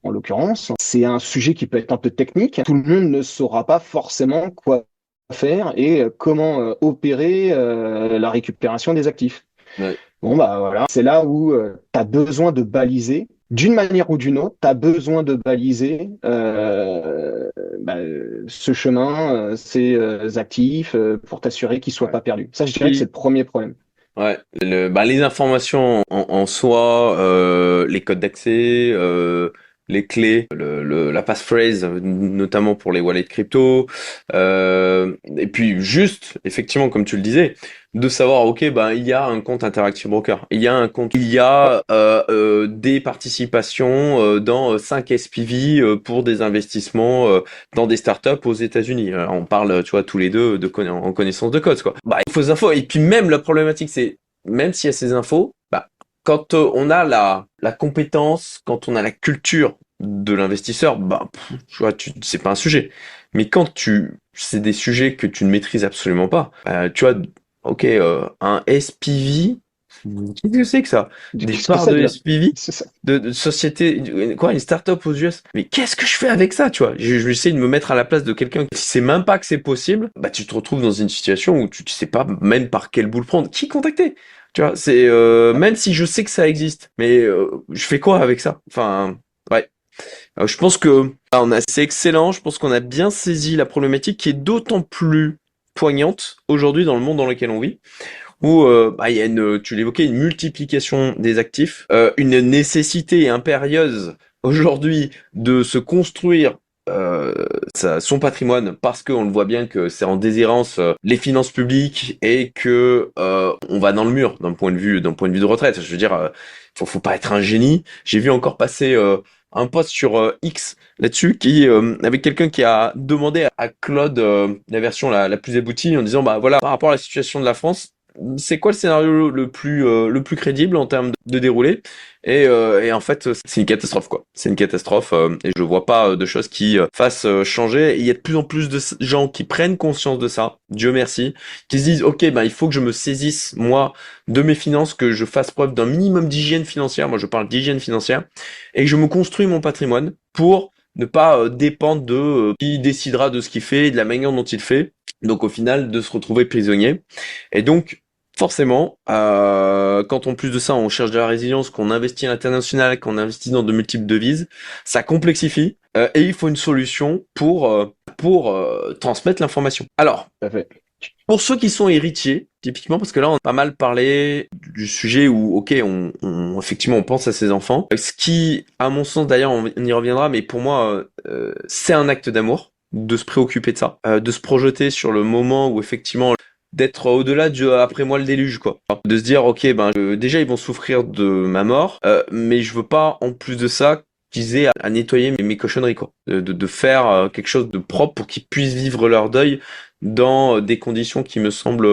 en l'occurrence. C'est un sujet qui peut être un peu technique. Tout le monde ne saura pas forcément quoi faire et comment opérer la récupération des actifs. Ouais. Bon, bah voilà, c'est là où tu as besoin de baliser. D'une manière ou d'une autre, tu as besoin de baliser bah, ce chemin, ces actifs, pour t'assurer qu'ils soient Ouais. pas perdus. Ça, je dirais que c'est Puis, le premier problème. ouais, les informations en soi, les codes d'accès, les clés, la passphrase, notamment pour les wallets crypto, et puis juste, effectivement, comme tu le disais, de savoir, ok, ben il y a un compte Interactive Broker, il y a un compte, il y Ouais, a des participations dans 5 SPV pour des investissements dans des startups aux États-Unis. On parle, tu vois, tous les deux en connaissance de cause, quoi. Bah, il faut des infos. Et puis même la problématique, c'est même s'il y a ces infos, bah, quand on a la compétence, quand on a la culture de l'investisseur, bah, tu vois, c'est pas un sujet. Mais quand c'est des sujets que tu ne maîtrises absolument pas, tu vois, ok, un SPV, qu'est-ce que c'est que ça? Des qu'est-ce que parts c'est de de là? SPV? C'est ça. De société, quoi, une start-up aux US. Mais qu'est-ce que je fais avec ça, tu vois? Je vais essayer de me mettre à la place de quelqu'un qui sait même pas que c'est possible. Bah, tu te retrouves dans une situation où tu sais pas même par quel bout le prendre. Qui contacter? Tu vois, c'est, même si je sais que ça existe, mais je fais quoi avec ça? Enfin, ouais. Je pense que c'est excellent. Je pense qu'on a bien saisi la problématique qui est d'autant plus poignante aujourd'hui dans le monde dans lequel on vit où bah, il y a tu l'évoquais, une multiplication des actifs, une nécessité impérieuse aujourd'hui de se construire son patrimoine parce qu'on le voit bien que c'est en déshérence les finances publiques et que on va dans le mur d'un point de vue de retraite. Je veux dire, faut pas être un génie. J'ai vu encore passer un post sur X là-dessus qui avec quelqu'un qui a demandé à Claude la version la plus aboutie en disant bah voilà par rapport à la situation de la France c'est quoi le scénario le plus crédible en termes de déroulé et en fait c'est une catastrophe quoi c'est une catastrophe et je vois pas de choses qui fassent changer et il y a de plus en plus de gens qui prennent conscience de ça Dieu merci qui se disent ok ben il faut que je me saisisse moi de mes finances que je fasse preuve d'un minimum d'hygiène financière moi je parle d'hygiène financière et que je me construis mon patrimoine pour ne pas dépendre de qui décidera de ce qu'il fait et de la manière dont il fait donc au final de se retrouver prisonnier et donc forcément, quand en plus de ça, on cherche de la résilience, qu'on investit à l'international, qu'on investit dans de multiples devises, ça complexifie et il faut une solution pour transmettre l'information. Alors, Tout à fait. pour ceux qui sont héritiers, typiquement, parce que là, on a pas mal parlé du sujet où, ok, effectivement, on pense à ses enfants. Ce qui, à mon sens, d'ailleurs, on y reviendra, mais pour moi, c'est un acte d'amour de se préoccuper de ça, de se projeter sur le moment où effectivement d'être au-delà du après moi le déluge quoi. De se dire ok ben déjà ils vont souffrir de ma mort mais je veux pas en plus de ça qu'ils aient à nettoyer mes cochonneries quoi. De faire quelque chose de propre pour qu'ils puissent vivre leur deuil dans des conditions qui me semblent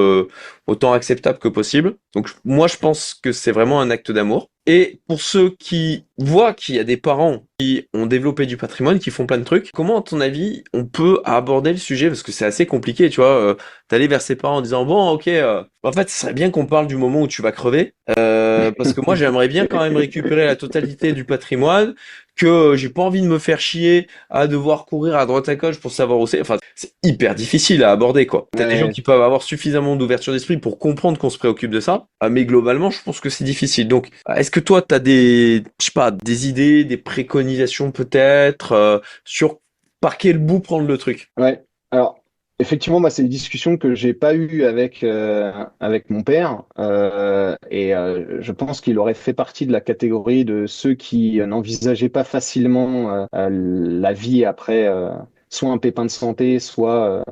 autant acceptables que possible. Donc moi je pense que c'est vraiment un acte d'amour. Et pour ceux qui voient qu'il y a des parents qui ont développé du patrimoine, qui font plein de trucs, comment à ton avis on peut aborder le sujet parce que c'est assez compliqué, tu vois, d'aller vers ses parents en disant bon ok, en fait ce serait bien qu'on parle du moment où tu vas crever, parce que moi j'aimerais bien quand même récupérer la totalité du patrimoine que j'ai pas envie de me faire chier à devoir courir à droite à gauche pour savoir où c'est. Enfin, c'est hyper difficile à aborder, quoi. T'as des gens Ouais, qui peuvent avoir suffisamment d'ouverture d'esprit pour comprendre qu'on se préoccupe de ça, mais globalement, je pense que c'est difficile. Donc, est-ce que toi, t'as des, je sais pas, des idées, des préconisations peut-être, sur par quel bout prendre le truc? ouais. Alors, effectivement, moi, c'est une discussion que j'ai pas eue avec mon père, je pense qu'il aurait fait partie de la catégorie de ceux qui n'envisageaient pas facilement la vie après soit un pépin de santé, soit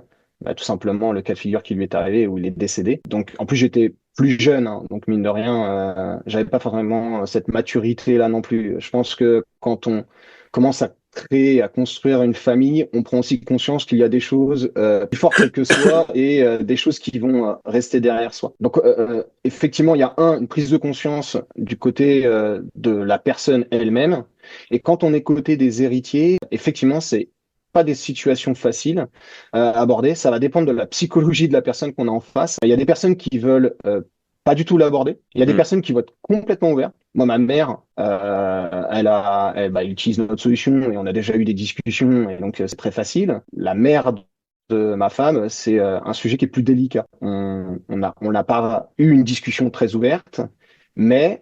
tout simplement le cas de figure qui lui est arrivé où il est décédé. Donc, en plus, j'étais plus jeune, hein, donc mine de rien, j'avais pas vraiment cette maturité-là non plus. Je pense que quand on commence à créer, à construire une famille, on prend aussi conscience qu'il y a des choses plus fortes que soi et des choses qui vont rester derrière soi. Donc effectivement, il y a une prise de conscience du côté de la personne elle-même. Et quand on est côté des héritiers, effectivement, c'est pas des situations faciles à aborder. Ça va dépendre de la psychologie de la personne qu'on a en face. Il y a des personnes qui veulent pas du tout l'aborder. Il y a des Hmm. personnes qui vont être complètement ouvertes. Moi, ma mère, elle utilise notre solution et on a déjà eu des discussions et donc c'est très facile. La mère de ma femme, c'est un sujet qui est plus délicat. On n'a pas eu une discussion très ouverte, mais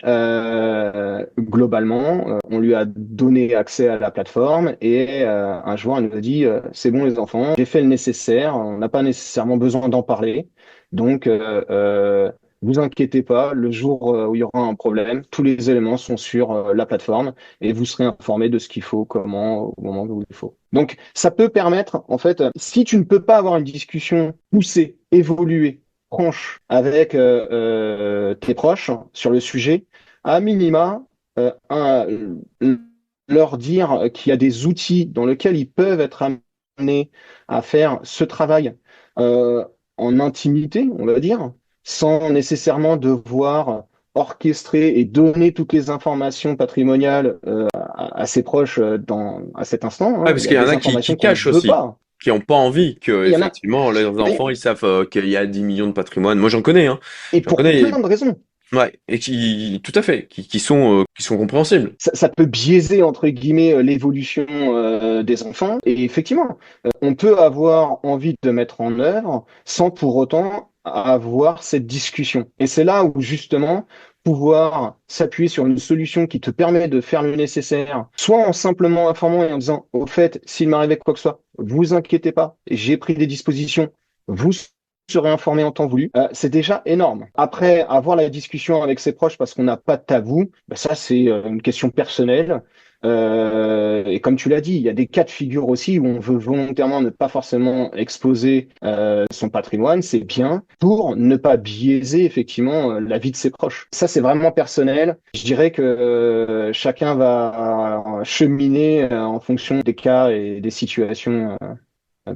globalement, on lui a donné accès à la plateforme et un jour, elle nous a dit, c'est bon les enfants, j'ai fait le nécessaire, on n'a pas nécessairement besoin d'en parler. Donc, vous inquiétez pas, le jour où il y aura un problème, tous les éléments sont sur la plateforme et vous serez informé de ce qu'il faut, comment, au moment où il faut. Donc, ça peut permettre, en fait, si tu ne peux pas avoir une discussion poussée, évoluée, franche avec tes proches sur le sujet, à minima, leur dire qu'il y a des outils dans lesquels ils peuvent être amenés à faire ce travail euh, en intimité, on va dire, sans nécessairement devoir orchestrer et donner toutes les informations patrimoniales à ses proches à cet instant, Ouais, hein. parce Il y a qu'il y en des a qui informations qu'on ne cachent veut aussi, pas. qui ont pas envie que, Il y en a. effectivement, leurs Mais, enfants, ils savent qu'il y a 10 millions de patrimoine. Moi, j'en connais, hein. et J'en pour connais, plein de raisons. ouais, et qui, tout à fait, qui sont compréhensibles. Ça peut biaiser, entre guillemets, l'évolution des enfants. Et effectivement, on peut avoir envie de mettre en œuvre sans pour autant avoir cette discussion. Et c'est là où, justement, pouvoir s'appuyer sur une solution qui te permet de faire le nécessaire, soit en simplement informant et en disant, au fait, s'il m'arrivait quoi que ce soit, vous inquiétez pas, j'ai pris des dispositions, vous serez informé en temps voulu, c'est déjà énorme. Après, avoir la discussion avec ses proches parce qu'on n'a pas de tabou, ben ça, c'est une question personnelle. Et comme tu l'as dit, il y a des cas de figure aussi où on veut volontairement ne pas forcément exposer son patrimoine, c'est bien, pour ne pas biaiser effectivement la vie de ses proches. Ça, c'est vraiment personnel. Je dirais que chacun va cheminer en fonction des cas et des situations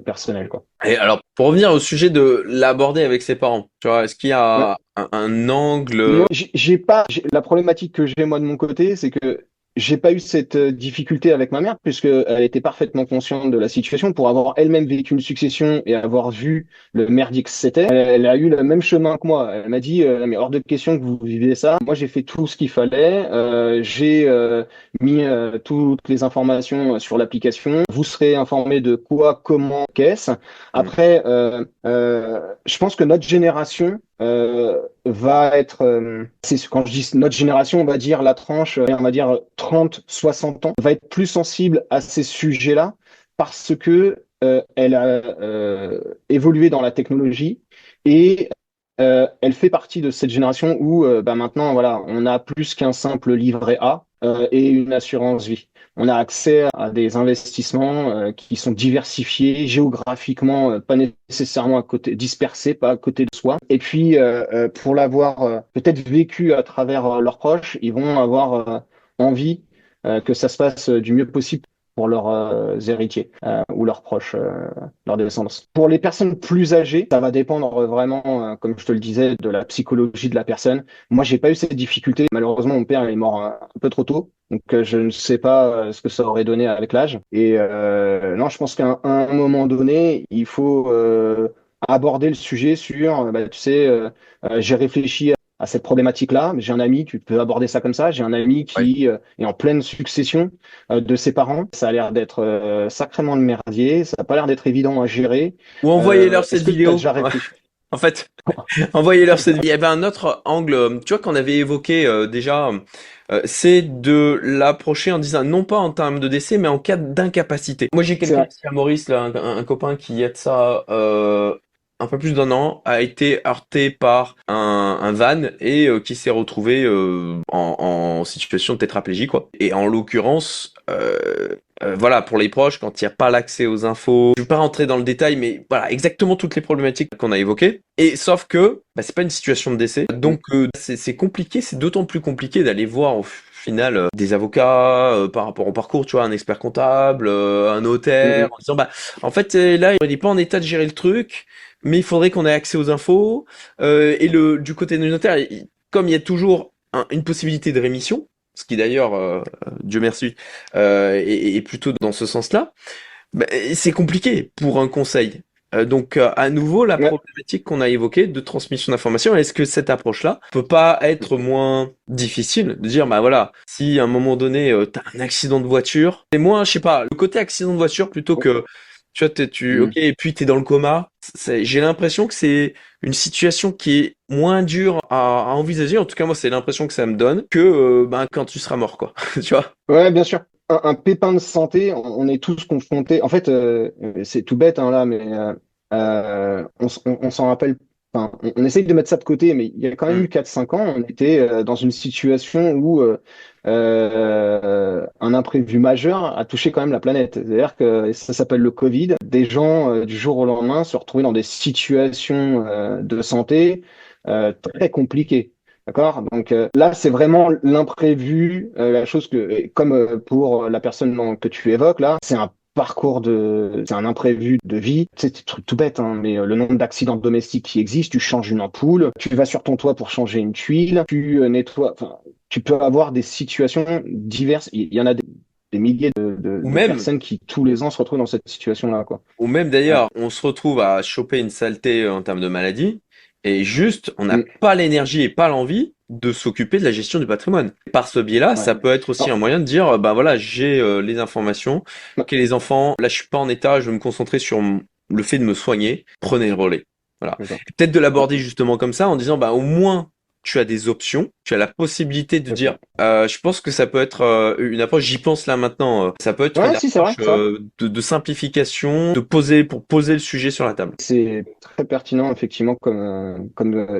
personnelles, quoi. Et alors, pour revenir au sujet de l'aborder avec ses parents, tu vois, est-ce qu'il y Ouais. a un angle, Non, j'ai pas. La problématique que j'ai moi de mon côté, c'est que j'ai pas eu cette difficulté avec ma mère, puisque elle était parfaitement consciente de la situation pour avoir elle-même vécu une succession et avoir vu le merdier que c'était. Elle a eu le même chemin que moi. Elle m'a dit, mais hors de question que vous viviez ça. Moi, j'ai fait tout ce qu'il fallait. J'ai mis toutes les informations sur l'application. Vous serez informé de quoi, comment, qu'est-ce. Après, je pense que notre génération va être, quand je dis notre génération, on va dire la tranche, on va dire 30-60 ans, va être plus sensible à ces sujets-là parce que elle a évolué dans la technologie et elle fait partie de cette génération où maintenant, voilà, on a plus qu'un simple livret A et une assurance vie. On a accès à des investissements qui sont diversifiés géographiquement, pas nécessairement à côté, dispersés, pas à côté de soi. Et puis, pour l'avoir peut-être vécu à travers leurs proches, ils vont avoir envie que ça se passe du mieux possible pour leurs héritiers ou leurs proches, leurs descendants. Pour les personnes plus âgées, ça va dépendre vraiment, comme je te le disais, de la psychologie de la personne. Moi, j'ai pas eu cette difficulté. Malheureusement, mon père il est mort un peu trop tôt. Donc, je ne sais pas ce que ça aurait donné avec l'âge. Et non, je pense qu'à un moment donné, il faut aborder le sujet sur, tu sais, j'ai réfléchi à cette problématique-là. J'ai un ami, tu peux aborder ça comme ça. J'ai un ami Ouais. qui est en pleine succession de ses parents. Ça a l'air d'être sacrément le merdier. Ça n'a pas l'air d'être évident à gérer. Ou envoyez-leur cette Est-ce que tu as vidéo. déjà réfléchi? En fait, envoyez-leur cette vidéo. Il y avait un autre angle, tu vois, qu'on avait évoqué déjà, c'est de l'approcher en disant non pas en termes de décès, mais en cas d'incapacité. Moi, j'ai C'est quelqu'un vrai. ici à Maurice, là, un copain qui, il y a de ça un peu plus d'un an, a été heurté par un van et qui s'est retrouvé en situation de tétraplégie, quoi. Et en l'occurrence, voilà, pour les proches, quand il n'y a pas l'accès aux infos, je ne vais pas rentrer dans le détail, mais voilà, exactement toutes les problématiques qu'on a évoquées. Et sauf que, bah, c'est pas une situation de décès, Mm, donc c'est compliqué, c'est d'autant plus compliqué d'aller voir au final des avocats par rapport au parcours, tu vois, un expert comptable, un mm, notaire, mm. en disant bah en fait là il n'est pas en état de gérer le truc, mais il faudrait qu'on ait accès aux infos. Et le du côté du notaire, comme il y a toujours une possibilité de rémission, ce qui d'ailleurs, Dieu merci, est plutôt dans ce sens-là, bah, c'est compliqué pour un conseil. Donc, à nouveau, la Ouais. problématique qu'on a évoquée de transmission d'informations, est-ce que cette approche-là peut pas être moins difficile de dire, bah voilà, si à un moment donné, t'as un accident de voiture, c'est moins, je sais pas, le côté accident de voiture plutôt que, tu vois, ok, Mm. et puis t'es dans le coma, j'ai l'impression que c'est une situation qui est moins dure à envisager. En tout cas, moi, c'est l'impression que ça me donne que, ben, quand tu seras mort, quoi. Tu vois? Ouais, bien sûr. Un pépin de santé, on est tous confrontés. En fait, c'est tout bête hein, là, mais on s'en rappelle. Enfin, on essaye de mettre ça de côté, mais il y a quand même Mm. eu 4 5 ans, on était dans une situation où un imprévu majeur a touché quand même la planète. C'est-à-dire que ça s'appelle le Covid. Des gens du jour au lendemain se retrouvaient dans des situations de santé très compliquées. D'accord? Donc là, c'est vraiment l'imprévu, la chose que, comme pour la personne que tu évoques là, c'est un c'est un imprévu de vie. C'est des trucs tout bêtes, hein, mais le nombre d'accidents domestiques qui existent, tu changes une ampoule, tu vas sur ton toit pour changer une tuile, tu nettoies, enfin, tu peux avoir des situations diverses. Il y en a des milliers Ou de même, personnes qui tous les ans se retrouvent dans cette situation-là, quoi. Ou même Ouais. d'ailleurs, on se retrouve à choper une saleté en termes de maladie, et juste, on n'a Mm. pas l'énergie et pas l'envie de s'occuper de la gestion du patrimoine. Par ce biais-là, Ouais. ça peut être aussi Non. un moyen de dire, bah voilà, j'ai les informations, Ouais. ok les enfants, là je suis pas en état, je vais me concentrer sur le fait de me soigner, prenez le relais. Voilà. D'accord. Et peut-être de l'aborder justement comme ça, en disant, bah au moins, tu as des options, tu as la possibilité de C'est ça. dire, je pense que ça peut être une approche, j'y pense là maintenant, ça peut être une Ouais, si, c'est vrai, approche c'est vrai. de simplification, pour poser le sujet sur la table. C'est très pertinent, effectivement,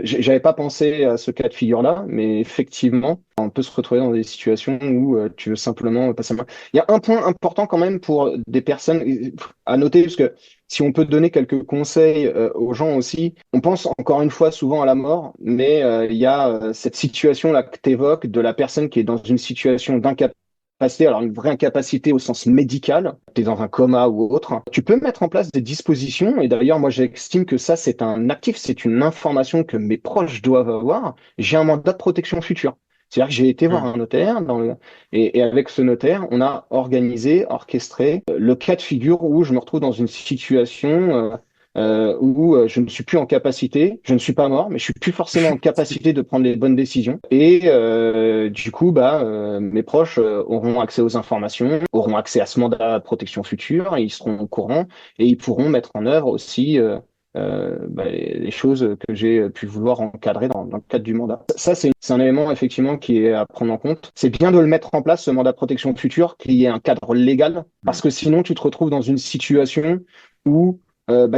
j'avais pas pensé à ce cas de figure-là, mais effectivement, on peut se retrouver dans des situations où tu veux simplement passer la main. Il y a un point important quand même pour des personnes à noter, parce que si on peut donner quelques conseils aux gens aussi, on pense encore une fois souvent à la mort, mais il y a cette situation-là que tu évoques de la personne qui est dans une situation d'incapacité, alors une vraie incapacité au sens médical, tu es dans un coma ou autre, tu peux mettre en place des dispositions, et d'ailleurs moi j'estime que ça c'est un actif, c'est une information que mes proches doivent avoir, j'ai un mandat de protection future. C'est-à-dire que j'ai été voir Hmm. un notaire et avec ce notaire, on a organisé, orchestré le cas de figure où je me retrouve dans une situation où je ne suis plus en capacité, je ne suis pas mort, mais je suis plus forcément en capacité de prendre les bonnes décisions. Et du coup, mes proches auront accès aux informations, auront accès à ce mandat de protection future, et ils seront au courant et ils pourront mettre en œuvre aussi les choses que j'ai pu vouloir encadrer dans le cadre du mandat. Ça, c'est un élément effectivement qui est à prendre en compte. C'est bien de le mettre en place, ce mandat de protection future, qu'il y ait un cadre légal, parce que sinon tu te retrouves dans une situation où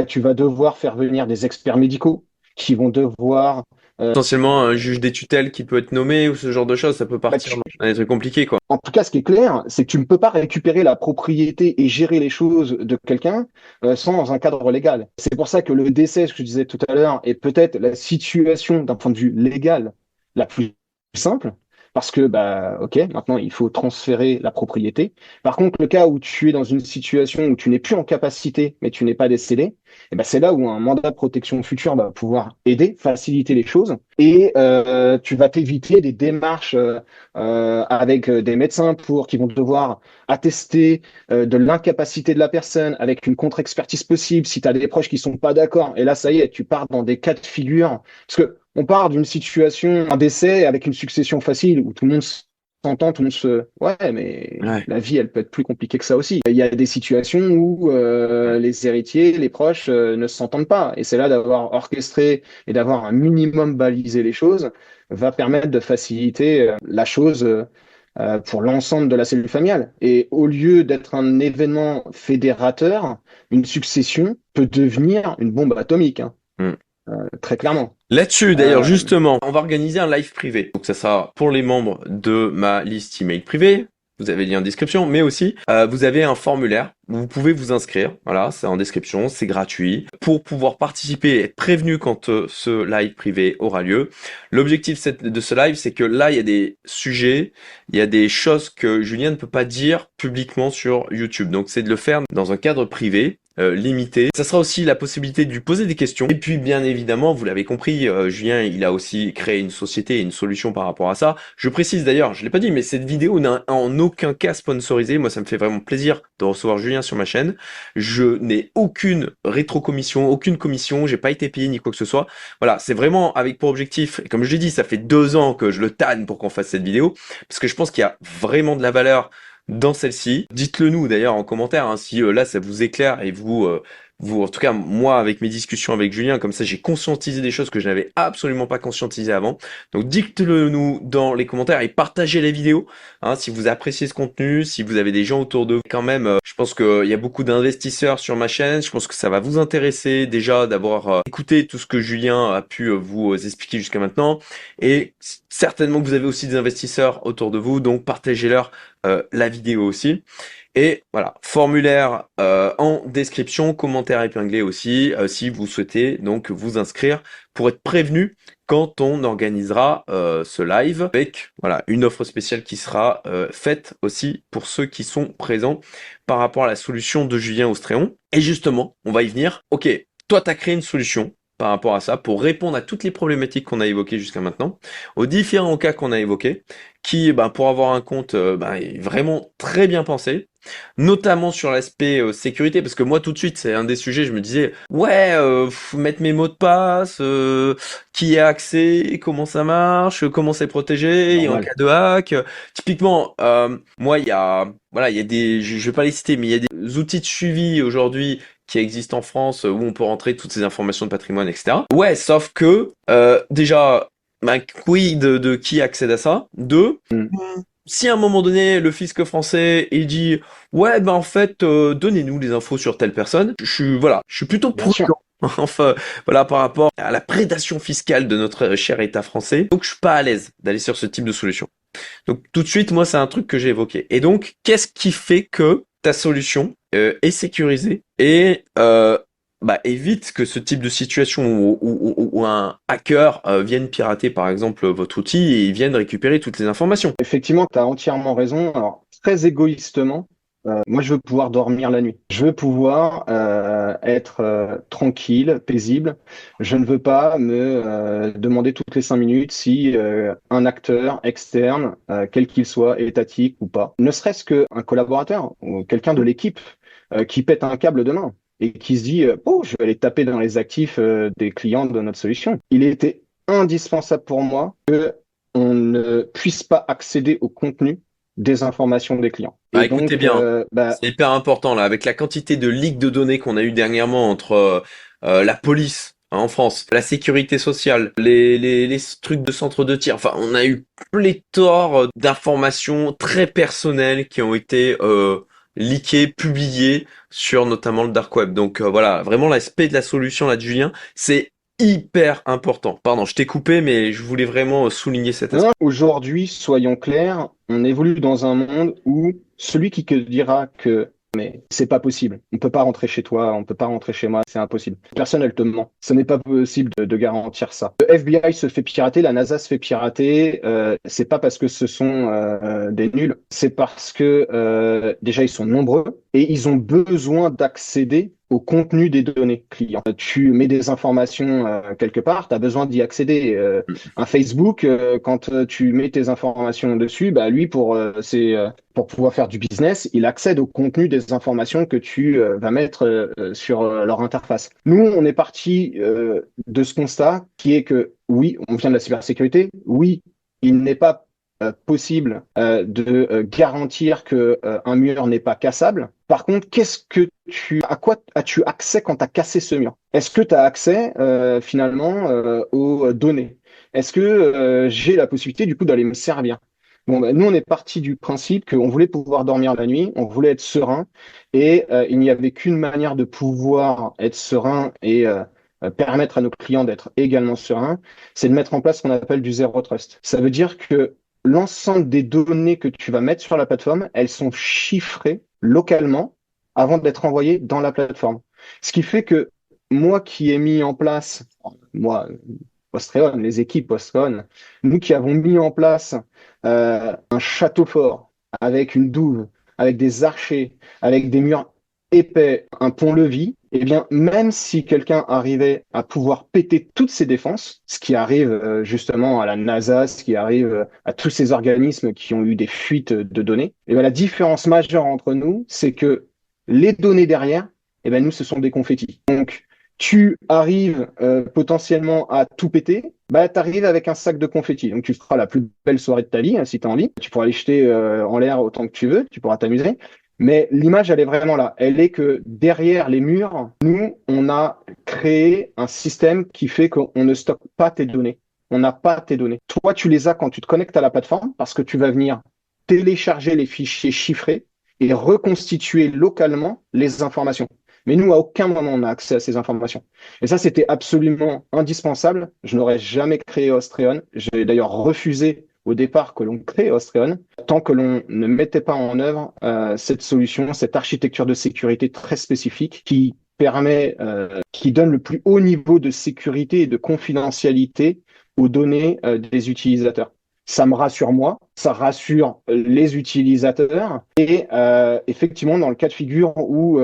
tu vas devoir faire venir des experts médicaux qui vont devoir Potentiellement un juge des tutelles qui peut être nommé ou ce genre de choses, ça peut bah, partir dans des trucs compliqués, quoi. en tout cas, ce qui est clair, c'est que tu ne peux pas récupérer la propriété et gérer les choses de quelqu'un sans un cadre légal. C'est pour ça que le décès, ce que je disais tout à l'heure, est peut-être la situation d'un point de vue légal la plus simple, parce que, ok, maintenant il faut transférer la propriété. Par contre, le cas où tu es dans une situation où tu n'es plus en capacité, mais tu n'es pas décédé, c'est là où un mandat de protection future va pouvoir aider, faciliter les choses, et tu vas t'éviter des démarches avec des médecins qui vont devoir attester de l'incapacité de la personne avec une contre-expertise possible si tu as des proches qui sont pas d'accord. Et là, ça y est, tu pars dans des cas de figure. Parce que On part d'une situation, un décès avec une succession facile où tout le monde s'entend, tout le monde se... Ouais, mais Ouais. la vie, elle peut être plus compliquée que ça aussi. Il y a des situations où les héritiers, les proches ne s'entendent pas. Et c'est là d'avoir orchestré et d'avoir un minimum balisé les choses va permettre de faciliter la chose pour l'ensemble de la cellule familiale. Et au lieu d'être un événement fédérateur, une succession peut devenir une bombe atomique, hein, Mm. très clairement. Là-dessus, d'ailleurs, Euh, justement, on va organiser un live privé. Donc ça sera pour les membres de ma liste email privée. Vous avez le lien en description, mais aussi vous avez un formulaire où vous pouvez vous inscrire. Voilà, c'est en description, c'est gratuit pour pouvoir participer et être prévenu quand ce live privé aura lieu. L'objectif de ce live, c'est que là, il y a des sujets, il y a des choses que Julien ne peut pas dire publiquement sur YouTube. Donc c'est de le faire dans un cadre privé. Limité. Ça sera aussi la possibilité de lui poser des questions. Et puis bien évidemment, vous l'avez compris, Julien, il a aussi créé une société et une solution par rapport à ça. Je précise d'ailleurs, je l'ai pas dit, mais cette vidéo n'a en aucun cas sponsorisée. Moi, ça me fait vraiment plaisir de recevoir Julien sur ma chaîne. Je n'ai aucune rétrocommission, aucune commission, j'ai pas été payé ni quoi que ce soit. Voilà, c'est vraiment avec pour objectif, et comme je l'ai dit, ça fait 2 ans que je le tanne pour qu'on fasse cette vidéo, parce que je pense qu'il y a vraiment de la valeur dans celle-ci. Dites-le nous d'ailleurs en commentaire hein, si là ça vous éclaire et vous en tout cas moi avec mes discussions avec Julien comme ça j'ai conscientisé des choses que je n'avais absolument pas conscientisées avant. Donc dites-le nous dans les commentaires et partagez les vidéos hein, si vous appréciez ce contenu, si vous avez des gens autour de vous quand même. Je pense qu'il y a beaucoup d'investisseurs sur ma chaîne. Je pense que ça va vous intéresser déjà d'avoir écouté tout ce que Julien a pu vous expliquer jusqu'à maintenant et certainement que vous avez aussi des investisseurs autour de vous donc partagez-leur la vidéo aussi. Et voilà, formulaire en description, commentaire épinglé aussi, si vous souhaitez donc vous inscrire pour être prévenu quand on organisera ce live avec voilà une offre spéciale qui sera faite aussi pour ceux qui sont présents par rapport à la solution de Julien Austréon. Et justement, on va y venir. Ok, toi tu as créé une solution par rapport à ça pour répondre à toutes les problématiques qu'on a évoquées jusqu'à maintenant, aux différents cas qu'on a évoqués qui, ben, pour avoir un compte, ben, est vraiment très bien pensé, notamment sur l'aspect sécurité, parce que moi tout de suite c'est un des sujets, je me disais ouais, faut mettre mes mots de passe, qui a accès, comment ça marche, comment c'est protégé, et en normal. cas de hack, typiquement, moi il y a, voilà, il y a des, je vais pas les citer, mais il y a des outils de suivi aujourd'hui qui existent en France où on peut rentrer toutes ces informations de patrimoine, etc. Ouais, sauf que déjà bah, quid de qui accède à ça? Deux, Mm. si à un moment donné le fisc français il dit ouais ben en fait donnez-nous les infos sur telle personne, je suis plutôt Bien sûr. prudent. Enfin, voilà, par rapport à la prédation fiscale de notre cher État français. Donc, je suis pas à l'aise d'aller sur ce type de solution. Donc, tout de suite, moi, c'est un truc que j'ai évoqué. Et donc, qu'est-ce qui fait que ta solution est sécurisée et bah, évite que ce type de situation où un hacker vienne pirater par exemple votre outil et vienne récupérer toutes les informations. Effectivement, tu as entièrement raison. Alors, très égoïstement, moi, je veux pouvoir dormir la nuit. Je veux pouvoir être tranquille, paisible. Je ne veux pas me demander toutes les 5 minutes si un acteur externe, quel qu'il soit, étatique ou pas, ne serait-ce qu'un collaborateur ou quelqu'un de l'équipe qui pète un câble demain et qui se dit oh, je vais aller taper dans les actifs des clients de notre solution. Il était indispensable pour moi on ne puisse pas accéder au contenu des informations des clients. Ah, Et écoutez donc, bien, c'est hyper important là, avec la quantité de leaks de données qu'on a eu dernièrement entre la police hein, en France, la sécurité sociale, les trucs de centre de tir, enfin on a eu pléthore d'informations très personnelles qui ont été leakées, publiées sur notamment le dark web. Donc voilà, vraiment l'aspect de la solution là de Julien, c'est hyper important. Pardon, je t'ai coupé, mais je voulais vraiment souligner cet aspect. aujourd'hui, soyons clairs, on évolue dans un monde où celui qui te dira que mais c'est pas possible, on peut pas rentrer chez toi, on peut pas rentrer chez moi, c'est impossible. Personne, elle te ment. Ce n'est pas possible de garantir ça. Le FBI se fait pirater, la NASA se fait pirater. C'est pas parce que ce sont des nuls, c'est parce que déjà ils sont nombreux et ils ont besoin d'accéder au contenu des données clients. Tu mets des informations quelque part, tu as besoin d'y accéder. Un Facebook, quand tu mets tes informations dessus, bah lui pour pouvoir faire du business, il accède au contenu des informations que tu vas mettre sur leur interface. Nous, on est parti de ce constat qui est que oui, on vient de la cybersécurité, oui, il n'est pas possible de garantir que un mur n'est pas cassable. Par contre, à quoi as-tu accès quand tu as cassé ce mur? Est-ce que tu as accès finalement aux données? Est-ce que j'ai la possibilité du coup d'aller me servir? Bon, ben, nous, on est parti du principe qu'on voulait pouvoir dormir la nuit, on voulait être serein, et il n'y avait qu'une manière de pouvoir être serein et permettre à nos clients d'être également sereins, c'est de mettre en place ce qu'on appelle du zero trust. Ça veut dire que l'ensemble des données que tu vas mettre sur la plateforme, elles sont chiffrées localement avant d'être envoyées dans la plateforme. Ce qui fait que moi qui ai mis en place, moi, Postreon, les équipes Postreon, nous qui avons mis en place un château fort avec une douve, avec des archers, avec des murs épais, un pont-levis, eh bien, même si quelqu'un arrivait à pouvoir péter toutes ces défenses, ce qui arrive justement à la NASA, ce qui arrive à tous ces organismes qui ont eu des fuites de données, eh bien, la différence majeure entre nous, c'est que les données derrière, eh bien, nous, ce sont des confettis. Donc, tu arrives potentiellement à tout péter, bah, tu arrives avec un sac de confettis. Donc, tu feras la plus belle soirée de ta vie, hein, si tu as envie. Tu pourras les jeter en l'air autant que tu veux, tu pourras t'amuser. Mais l'image, elle est vraiment là. Elle est que derrière les murs, nous, on a créé un système qui fait qu'on ne stocke pas tes données. On n'a pas tes données. Toi, tu les as quand tu te connectes à la plateforme parce que tu vas venir télécharger les fichiers chiffrés et reconstituer localement les informations. Mais nous, à aucun moment, on a accès à ces informations. Et ça, c'était absolument indispensable. Je n'aurais jamais créé Ostreon. J'ai d'ailleurs refusé au départ que l'on crée Ostreon, tant que l'on ne mettait pas en œuvre cette solution, cette architecture de sécurité très spécifique qui donne le plus haut niveau de sécurité et de confidentialité aux données des utilisateurs. Ça me rassure moi, ça rassure les utilisateurs. Et effectivement, dans le cas de figure où,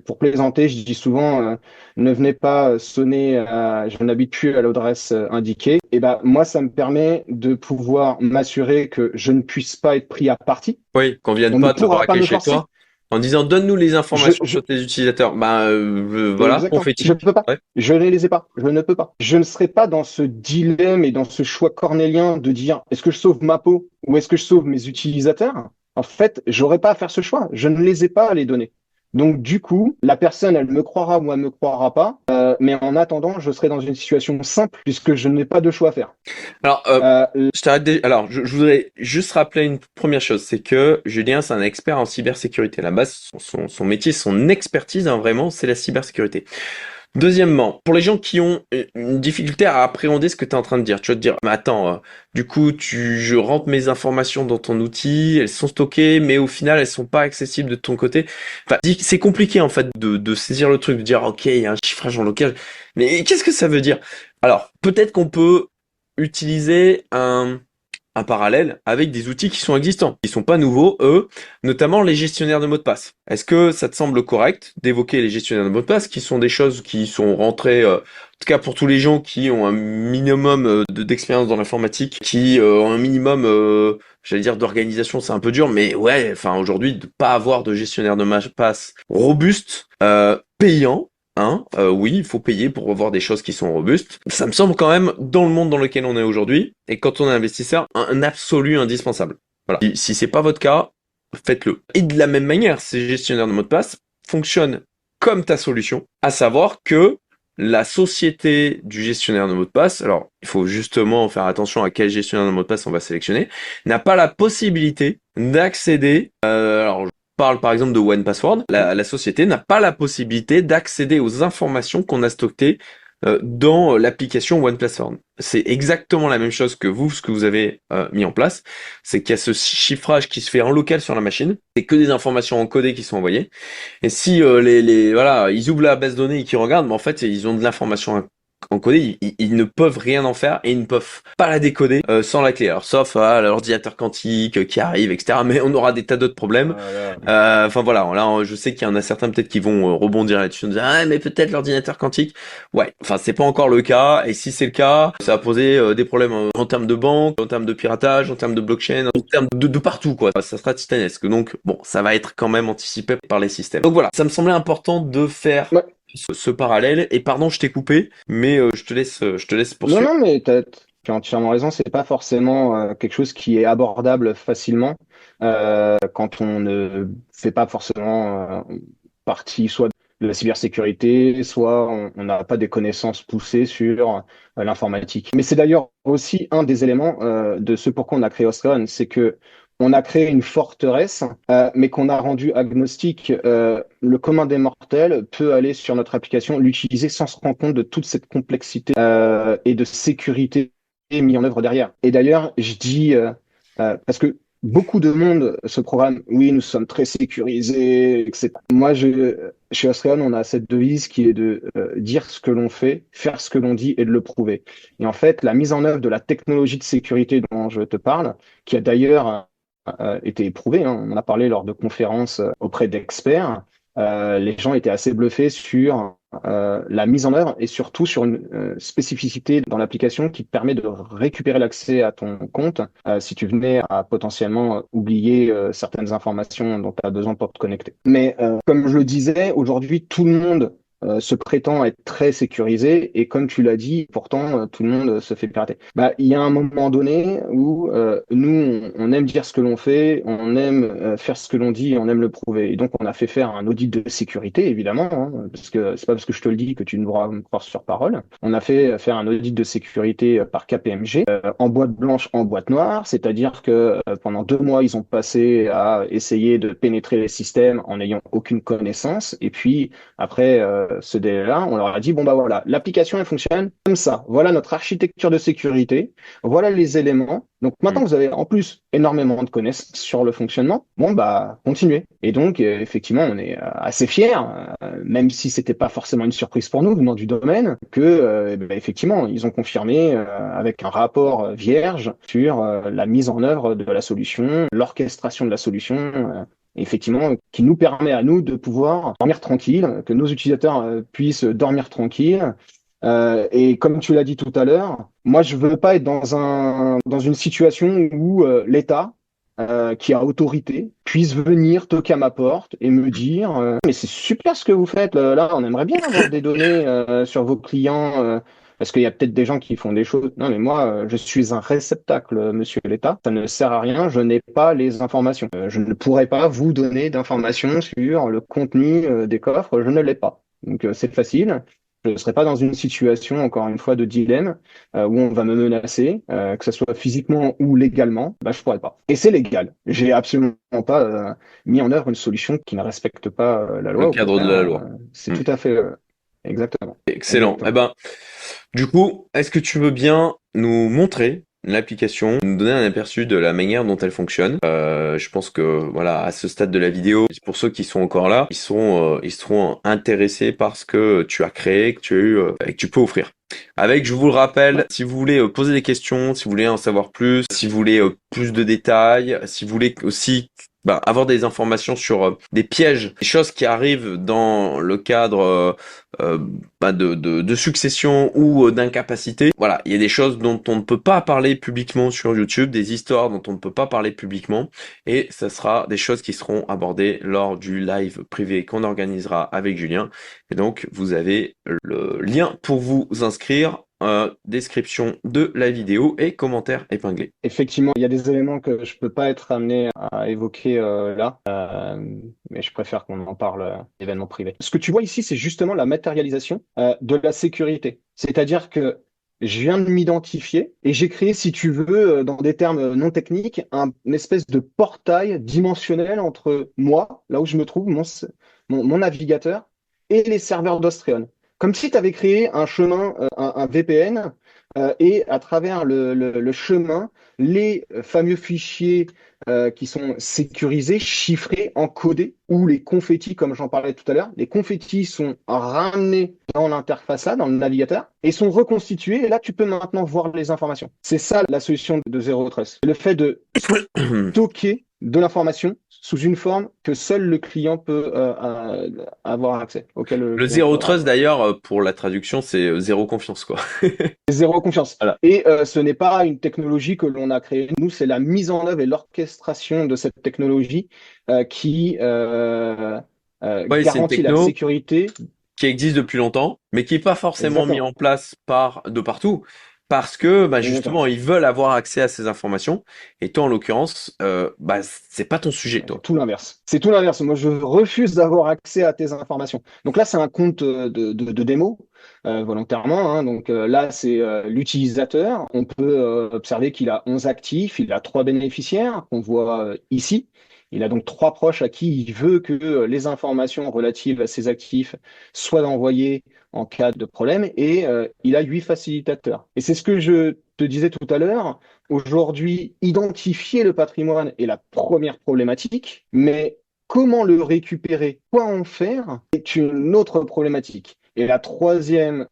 pour plaisanter, je dis souvent, ne venez pas sonner, je n'habite plus à l'adresse indiquée. Et ben moi, ça me permet de pouvoir m'assurer que je ne puisse pas être pris à partie. Oui, qu'on vienne On ne pas te pourra pas braquer me chez forcer. toi en disant donne-nous les Je, informations je, sur tes utilisateurs. Voilà, Exactement. Je confetti. ne peux pas. Ouais. Je ne les ai pas. Je ne peux pas. Je ne serai pas dans ce dilemme et dans ce choix cornélien de dire est-ce que je sauve ma peau ou est-ce que je sauve mes utilisateurs? En fait, j'aurais pas à faire ce choix. Je ne les ai pas, les données. Donc, du coup, la personne, elle me croira ou elle me croira pas. Mais en attendant, je serai dans une situation simple puisque je n'ai pas de choix à faire. Alors, Euh, Alors, je voudrais juste rappeler une première chose, c'est que Julien, c'est un expert en cybersécurité. À la base, son métier, son expertise, hein, vraiment, c'est la cybersécurité. Deuxièmement, pour les gens qui ont une difficulté à appréhender ce que tu es en train de dire, tu vas te dire, mais attends, du coup, je rentre mes informations dans ton outil, elles sont stockées, mais au final, elles sont pas accessibles de ton côté. Enfin, c'est compliqué en fait de saisir le truc, de dire, ok, il y a un chiffrage en local, mais qu'est-ce que ça veut dire? Alors, peut-être qu'on peut utiliser un parallèle avec des outils qui sont existants, qui sont pas nouveaux, eux, notamment les gestionnaires de mots de passe. Est-ce que ça te semble correct d'évoquer les gestionnaires de mots de passe, qui sont des choses qui sont rentrées, en tout cas pour tous les gens qui ont un minimum d'expérience dans l'informatique, qui ont un minimum, j'allais dire d'organisation, c'est un peu dur, mais ouais, enfin aujourd'hui, de pas avoir de gestionnaire de mots de passe robuste, payant, hein, oui, il faut payer pour avoir des choses qui sont robustes. Ça me semble quand même, dans le monde dans lequel on est aujourd'hui, et quand on est investisseur, un absolu indispensable. Voilà. Si c'est pas votre cas, faites-le. Et de la même manière, ces gestionnaires de mots de passe fonctionnent comme ta solution, à savoir que la société du gestionnaire de mots de passe, alors il faut justement faire attention à quel gestionnaire de mots de passe on va sélectionner, n'a pas la possibilité d'accéder, alors parle par exemple de OnePassword, la société n'a pas la possibilité d'accéder aux informations qu'on a stockées dans l'application OnePassword. C'est exactement la même chose que vous, ce que vous avez mis en place, c'est qu'il y a ce chiffrage qui se fait en local sur la machine, c'est que des informations encodées qui sont envoyées, et si voilà, ils ouvrent la base de données et qu'ils regardent, mais en fait ils ont de l'information encodée, ils ne peuvent rien en faire et ils ne peuvent pas la décoder sans la clé. Alors sauf l'ordinateur quantique qui arrive, etc. Mais on aura des tas d'autres problèmes. Voilà. Enfin voilà, là je sais qu'il y en a certains peut-être qui vont rebondir là-dessus, en disant ah mais peut-être l'ordinateur quantique. Ouais, enfin c'est pas encore le cas. Et si c'est le cas, ça va poser des problèmes en termes de banque, en termes de piratage, en termes de blockchain, en termes de partout quoi. Ça sera titanesque. Donc bon, ça va être quand même anticipé par les systèmes. Donc voilà, ça me semblait important de faire Ouais. ce parallèle. Et pardon, je t'ai coupé, mais je te laisse Non, poursuivre. non, mais tu as entièrement raison. C'est pas forcément quelque chose qui est abordable facilement quand on ne fait pas forcément partie soit de la cybersécurité, soit on n'a pas des connaissances poussées sur l'informatique. Mais c'est d'ailleurs aussi un des éléments de ce pourquoi on a créé Ostreon, c'est que on a créé une forteresse, mais qu'on a rendue agnostique. Le commun des mortels peut aller sur notre application, l'utiliser sans se rendre compte de toute cette complexité et de sécurité mis en œuvre derrière. Et d'ailleurs, je dis, parce que beaucoup de monde se programme, oui, nous sommes très sécurisés, etc. Moi, chez Astreon, on a cette devise qui est de dire ce que l'on fait, faire ce que l'on dit et de le prouver. Et en fait, la mise en œuvre de la technologie de sécurité dont je te parle, qui a d'ailleurs été éprouvée, hein, on en a parlé lors de conférences auprès d'experts, les gens étaient assez bluffés sur la mise en œuvre et surtout sur une spécificité dans l'application qui te permet de récupérer l'accès à ton compte si tu venais à potentiellement oublier certaines informations dont tu as besoin pour te connecter. Mais comme je le disais, aujourd'hui, tout le monde se prétend être très sécurisé et comme tu l'as dit, pourtant tout le monde se fait pirater. Bah, il y a un moment donné où nous, on aime dire ce que l'on fait, on aime faire ce que l'on dit, et on aime le prouver. Et donc, on a fait faire un audit de sécurité, évidemment, hein, parce que c'est pas parce que je te le dis que tu ne devras me croire sur parole. On a fait faire un audit de sécurité par KPMG en boîte blanche, en boîte noire, c'est-à-dire que pendant 2 mois, ils ont passé à essayer de pénétrer les systèmes en n'ayant aucune connaissance. Et puis, après ce délai-là, on leur a dit, bon, bah voilà, l'application, elle fonctionne comme ça. Voilà notre architecture de sécurité. Voilà les éléments. Donc maintenant que vous avez en plus énormément de connaissances sur le fonctionnement, bon bah continuez. Et donc effectivement, on est assez fiers, même si c'était pas forcément une surprise pour nous venant du domaine, que bah, effectivement ils ont confirmé avec un rapport vierge sur la mise en œuvre de la solution, l'orchestration de la solution. Effectivement, qui nous permet à nous de pouvoir dormir tranquille, que nos utilisateurs puissent dormir tranquille. Et comme tu l'as dit tout à l'heure, moi je veux pas être dans une situation où l'État qui a autorité puisse venir toquer à ma porte et me dire mais c'est super ce que vous faites là, on aimerait bien avoir des données sur vos clients parce qu'il y a peut-être des gens qui font des choses. Non mais moi je suis un réceptacle, monsieur l'État, ça ne sert à rien, je n'ai pas les informations. Je ne pourrais pas vous donner d'informations sur le contenu des coffres, je ne l'ai pas. Donc c'est facile. Je ne serai pas dans une situation, encore une fois, de dilemme où on va me menacer, que ce soit physiquement ou légalement, bah, je pourrais pas. Et c'est légal. J'ai absolument pas mis en œuvre une solution qui ne respecte pas la Le loi. Au cadre de contraire, la loi. c'est tout à fait exactement. Excellent. Eh Exactement. ben, du coup, est-ce que tu veux bien nous montrer l'application, nous donner un aperçu de la manière dont elle fonctionne? Je pense que voilà, à ce stade de la vidéo, pour ceux qui sont encore là, ils seront intéressés par ce que tu as créé, que tu as eu, et que tu peux offrir. Avec, je vous le Ouais. rappelle, si vous voulez poser des questions, si vous voulez en savoir plus, si vous voulez plus de détails, si vous voulez aussi avoir des informations sur des pièges, des choses qui arrivent dans le cadre de succession ou d'incapacité. Voilà, il y a des choses dont on ne peut pas parler publiquement sur YouTube, des histoires dont on ne peut pas parler publiquement, et ça sera des choses qui seront abordées lors du live privé qu'on organisera avec Julien. Et donc, vous avez le lien pour vous inscrire, description de la vidéo et commentaires épinglés. Effectivement, il y a des éléments que je peux pas être amené à évoquer là, mais je préfère qu'on en parle événement privé. Ce que tu vois ici, c'est justement la matérialisation de la sécurité. C'est-à-dire que je viens de m'identifier et j'ai créé, si tu veux, dans des termes non techniques, une espèce de portail dimensionnel entre moi, là où je me trouve, mon navigateur, et les serveurs d'Ostreon. Comme si tu avais créé un chemin, un VPN et à travers le chemin, les fameux fichiers qui sont sécurisés, chiffrés, encodés, ou les confettis, comme j'en parlais tout à l'heure. Les confettis sont ramenés dans l'interface, là, dans le navigateur, et sont reconstitués, et là, tu peux maintenant voir les informations. C'est ça la solution de Zero Trust. Le fait de stocker de l'information sous une forme que seul le client peut avoir accès, auquel le Le client peut zéro avoir trust, accès. d'ailleurs, pour la traduction, c'est zéro confiance, quoi. Zéro confiance. Voilà. Et ce n'est pas une technologie que l'on a créée. Nous, c'est la mise en œuvre et l'orchestration de cette technologie qui Oui, c'est une garantit la techno sécurité. qui existe depuis longtemps, mais qui n'est pas forcément mis Exactement. en place de partout, parce que bah, Exactement. justement, ils veulent avoir accès à ces informations, et toi, en l'occurrence, bah, c'est pas ton sujet, C'est toi. tout l'inverse. C'est tout l'inverse. Moi, je refuse d'avoir accès à tes informations. Donc là, c'est un compte de démo, volontairement, hein. Donc là, c'est l'utilisateur. On peut observer qu'il a 11 actifs, il a 3 bénéficiaires qu'on voit ici. Il a donc 3 proches à qui il veut que les informations relatives à ses actifs soient envoyées en cas de problème. Et il a 8 facilitateurs. Et c'est ce que je te disais tout à l'heure. Aujourd'hui, identifier le patrimoine est la première problématique, mais comment le récupérer, quoi en faire, est une autre problématique. Et la troisième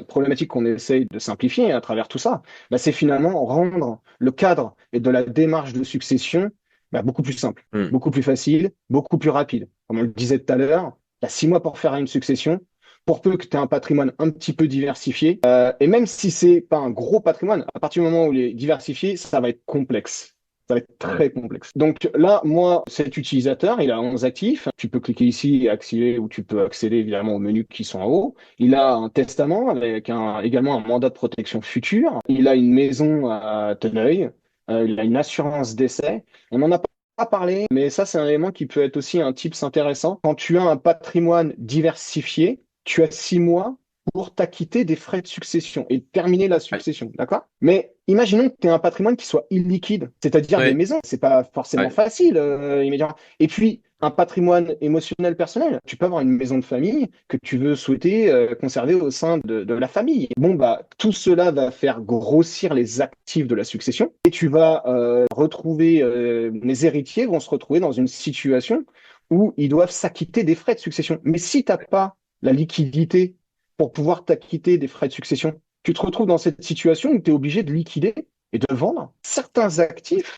problématique qu'on essaye de simplifier à travers tout ça, bah, c'est finalement rendre le cadre et de la démarche de succession bah, beaucoup plus simple, Hmm. beaucoup plus facile, beaucoup plus rapide. Comme on le disait tout à l'heure, tu as 6 mois pour faire une succession. Pour peu que tu aies un patrimoine un petit peu diversifié, et même si c'est pas un gros patrimoine, à partir du moment où il est diversifié, ça va être complexe. Ça va être Ouais. très complexe. Donc là, moi, cet utilisateur, il a 11 actifs. Tu peux cliquer ici et accéder, ou tu peux accéder évidemment aux menus qui sont en haut. Il a un testament avec également un mandat de protection future. Il a une maison à Teneuil. Il a une assurance décès. On n'en a pas parlé, mais ça, c'est un élément qui peut être aussi un tips intéressant. Quand tu as un patrimoine diversifié, tu as 6 mois pour t'acquitter des frais de succession et terminer la Ouais. succession, d'accord? Mais imaginons que tu aies un patrimoine qui soit illiquide, c'est-à-dire des Ouais. maisons. C'est pas forcément Ouais. facile immédiatement. Et puis, un patrimoine émotionnel personnel. Tu peux avoir une maison de famille que tu veux souhaiter conserver au sein de la famille. Bon, bah, tout cela va faire grossir les actifs de la succession et tu vas retrouver, les héritiers vont se retrouver dans une situation où ils doivent s'acquitter des frais de succession. Mais si tu n'as pas la liquidité pour pouvoir t'acquitter des frais de succession, tu te retrouves dans cette situation où tu es obligé de liquider et de vendre certains actifs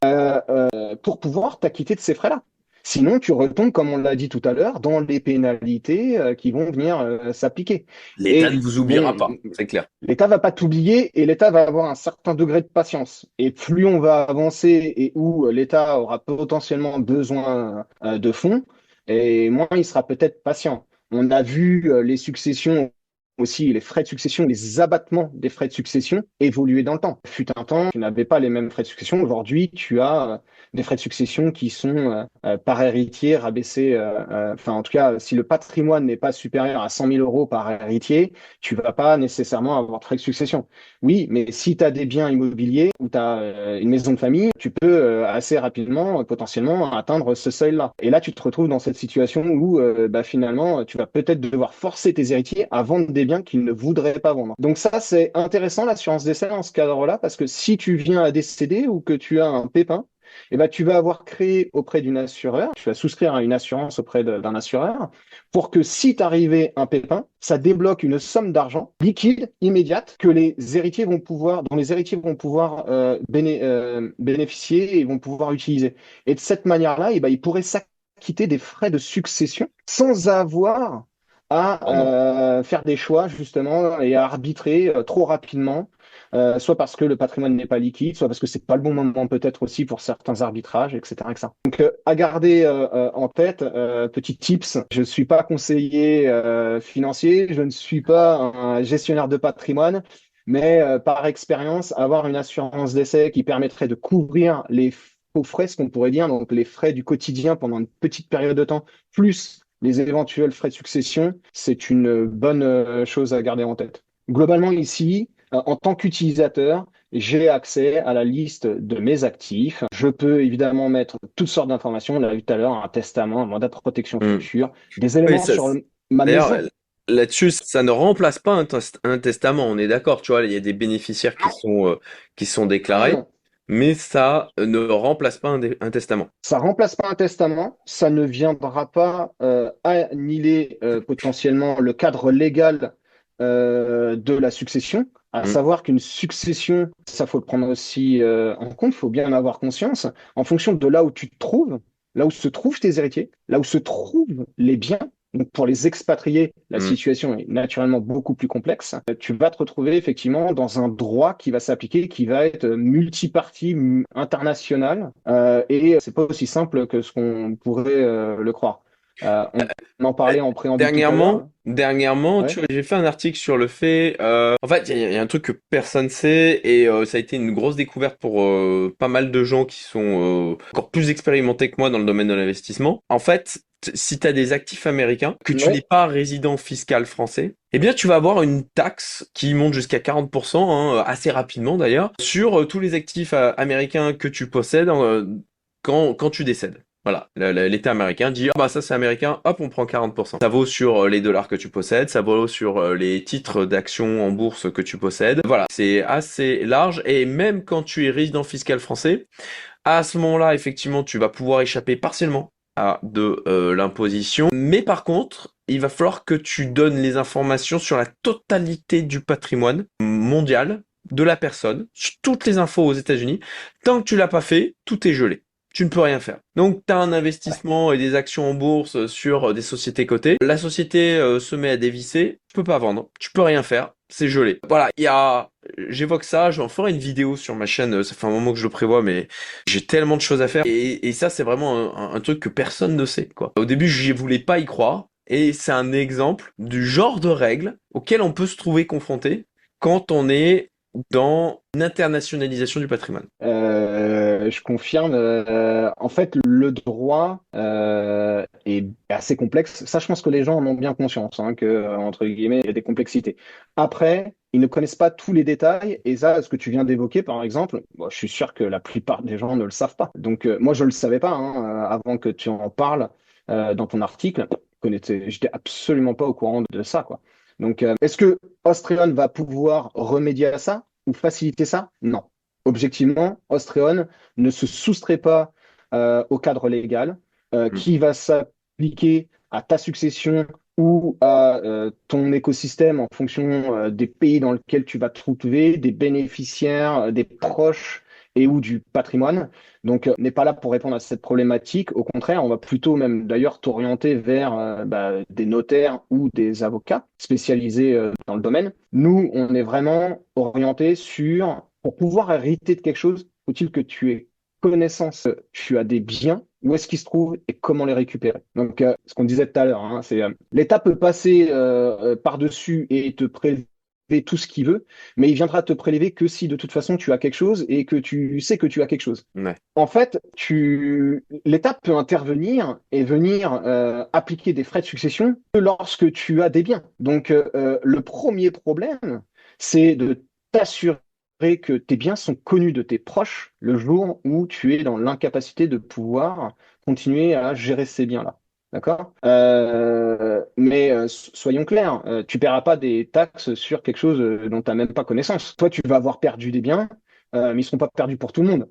pour pouvoir t'acquitter de ces frais-là. Sinon, tu retombes, comme on l'a dit tout à l'heure, dans les pénalités qui vont venir s'appliquer. L'État ne Et vous oubliera bon, pas, c'est clair. l'État va pas t'oublier et l'État va avoir un certain degré de patience. Et plus on va avancer et où l'État aura potentiellement besoin de fonds, et moins il sera peut-être patient. On a vu les successions aussi, les frais de succession, les abattements des frais de succession évoluer dans le temps. Fut un temps, tu n'avais pas les mêmes frais de succession. Aujourd'hui, tu as des frais de succession qui sont par héritier rabaissés. Enfin, en tout cas, si le patrimoine n'est pas supérieur à 100 000 euros par héritier, tu vas pas nécessairement avoir de frais de succession. Oui, mais si tu as des biens immobiliers ou tu as une maison de famille, tu peux assez rapidement, potentiellement, atteindre ce seuil-là. Et là, tu te retrouves dans cette situation où bah, finalement, tu vas peut-être devoir forcer tes héritiers à vendre des biens qu'ils ne voudraient pas vendre. Donc ça, c'est intéressant, l'assurance décès dans ce cadre-là, parce que si tu viens à décéder ou que tu as un pépin, eh ben, tu vas avoir créé auprès d'une assureur, tu vas souscrire à une assurance auprès d'un assureur, pour que si t'arrivait un pépin, ça débloque une somme d'argent liquide, immédiate, que les héritiers vont pouvoir, dont les héritiers vont pouvoir bénéficier et vont pouvoir utiliser. Et de cette manière-là, eh ben, ils pourraient s'acquitter des frais de succession sans avoir Oh non. à faire des choix justement et à arbitrer trop rapidement, soit parce que le patrimoine n'est pas liquide, soit parce que c'est pas le bon moment peut-être aussi pour certains arbitrages, etc., etc. Donc à garder en tête, petit tips, je ne suis pas conseiller financier, je ne suis pas un gestionnaire de patrimoine, mais par expérience, avoir une assurance décès qui permettrait de couvrir les faux frais, ce qu'on pourrait dire, donc les frais du quotidien pendant une petite période de temps, plus les éventuels frais de succession, c'est une bonne chose à garder en tête. Globalement, ici, en tant qu'utilisateur, j'ai accès à la liste de mes actifs. Je peux évidemment mettre toutes sortes d'informations. On l'a vu tout à l'heure, un testament, un mandat de protection Hmm. future, des Oui, éléments ça, sur ma d'ailleurs, maison. là-dessus, ça ne remplace pas un testament, on est d'accord, tu vois, il y a des bénéficiaires qui sont Ah déclarés, non, mais ça ne remplace pas un testament. ça remplace pas un testament, ça ne viendra pas annihiler potentiellement le cadre légal de la succession. À Mm. savoir qu'une succession, ça faut le prendre aussi en compte, il faut bien en avoir conscience, en fonction de là où tu te trouves, là où se trouvent tes héritiers, là où se trouvent les biens. Donc pour les expatriés, la Mm. situation est naturellement beaucoup plus complexe. Tu vas te retrouver effectivement dans un droit qui va s'appliquer, qui va être multipartie, international, et c'est pas aussi simple que ce qu'on pourrait le croire. On en parlait en préambule tout à l'heure. Dernièrement, Ouais. tu vois, j'ai fait un article sur le fait. En fait, il y a un truc que personne sait et ça a été une grosse découverte pour pas mal de gens qui sont encore plus expérimentés que moi dans le domaine de l'investissement. En fait, si tu as des actifs américains, que tu n'es Ouais. pas résident fiscal français, eh bien, tu vas avoir une taxe qui monte jusqu'à 40%, hein, assez rapidement d'ailleurs, sur tous les actifs américains que tu possèdes quand tu décèdes. Voilà, l'État américain dit, ah bah ça c'est américain, hop, on prend 40%. Ça vaut sur les dollars que tu possèdes, ça vaut sur les titres d'actions en bourse que tu possèdes. Voilà, c'est assez large et même quand tu es résident fiscal français, à ce moment-là, effectivement, tu vas pouvoir échapper partiellement à de l'imposition. Mais par contre, il va falloir que tu donnes les informations sur la totalité du patrimoine mondial de la personne, sur toutes les infos aux États-Unis. Tant que tu l'as pas fait, tout est gelé. Tu ne peux rien faire. Donc, tu as un investissement et des actions en bourse sur des sociétés cotées. La société se met à dévisser. Tu peux pas vendre. Tu peux rien faire. C'est gelé. Voilà. J'évoque ça. J'en ferai une vidéo sur ma chaîne. Ça fait un moment que je le prévois, mais j'ai tellement de choses à faire. Et ça, c'est vraiment un truc que personne ne sait, quoi. Au début, je voulais pas y croire. Et c'est un exemple du genre de règles auxquelles on peut se trouver confronté quand on est dans une internationalisation du patrimoine. Je confirme. En fait, le droit est assez complexe. Ça, je pense que les gens en ont bien conscience, hein, que, entre guillemets, il y a des complexités. Après, ils ne connaissent pas tous les détails. Et ça, ce que tu viens d'évoquer, par exemple, bon, je suis sûr que la plupart des gens ne le savent pas. Donc, moi, je ne le savais pas hein, avant que tu en parles dans ton article. J'étais absolument pas au courant de ça, quoi. Donc, est-ce que Austrian va pouvoir remédier à ça ou faciliter ça? Non. Objectivement, Ostreon ne se soustrait pas au cadre légal qui va s'appliquer à ta succession ou à ton écosystème en fonction des pays dans lesquels tu vas te trouver, des bénéficiaires, des proches et ou du patrimoine. Donc, on n'est pas là pour répondre à cette problématique. Au contraire, on va plutôt même d'ailleurs t'orienter vers des notaires ou des avocats spécialisés dans le domaine. Nous, on est vraiment orienté sur pour pouvoir hériter de quelque chose, faut-il que tu aies connaissance, tu as des biens, où est-ce qu'ils se trouvent et comment les récupérer. Donc, ce qu'on disait tout à l'heure, hein, c'est l'État peut passer par-dessus et te prélever tout ce qu'il veut, mais il viendra te prélever que si de toute façon tu as quelque chose et que tu sais que tu as quelque chose. Ouais. En fait, l'État peut intervenir et venir appliquer des frais de succession que lorsque tu as des biens. Donc, le premier problème, c'est de t'assurer que tes biens sont connus de tes proches le jour où tu es dans l'incapacité de pouvoir continuer à gérer ces biens-là. D'accord? Mais soyons clairs, tu paieras pas des taxes sur quelque chose dont tu n'as même pas connaissance. Toi, tu vas avoir perdu des biens, mais ils seront pas perdus pour tout le monde.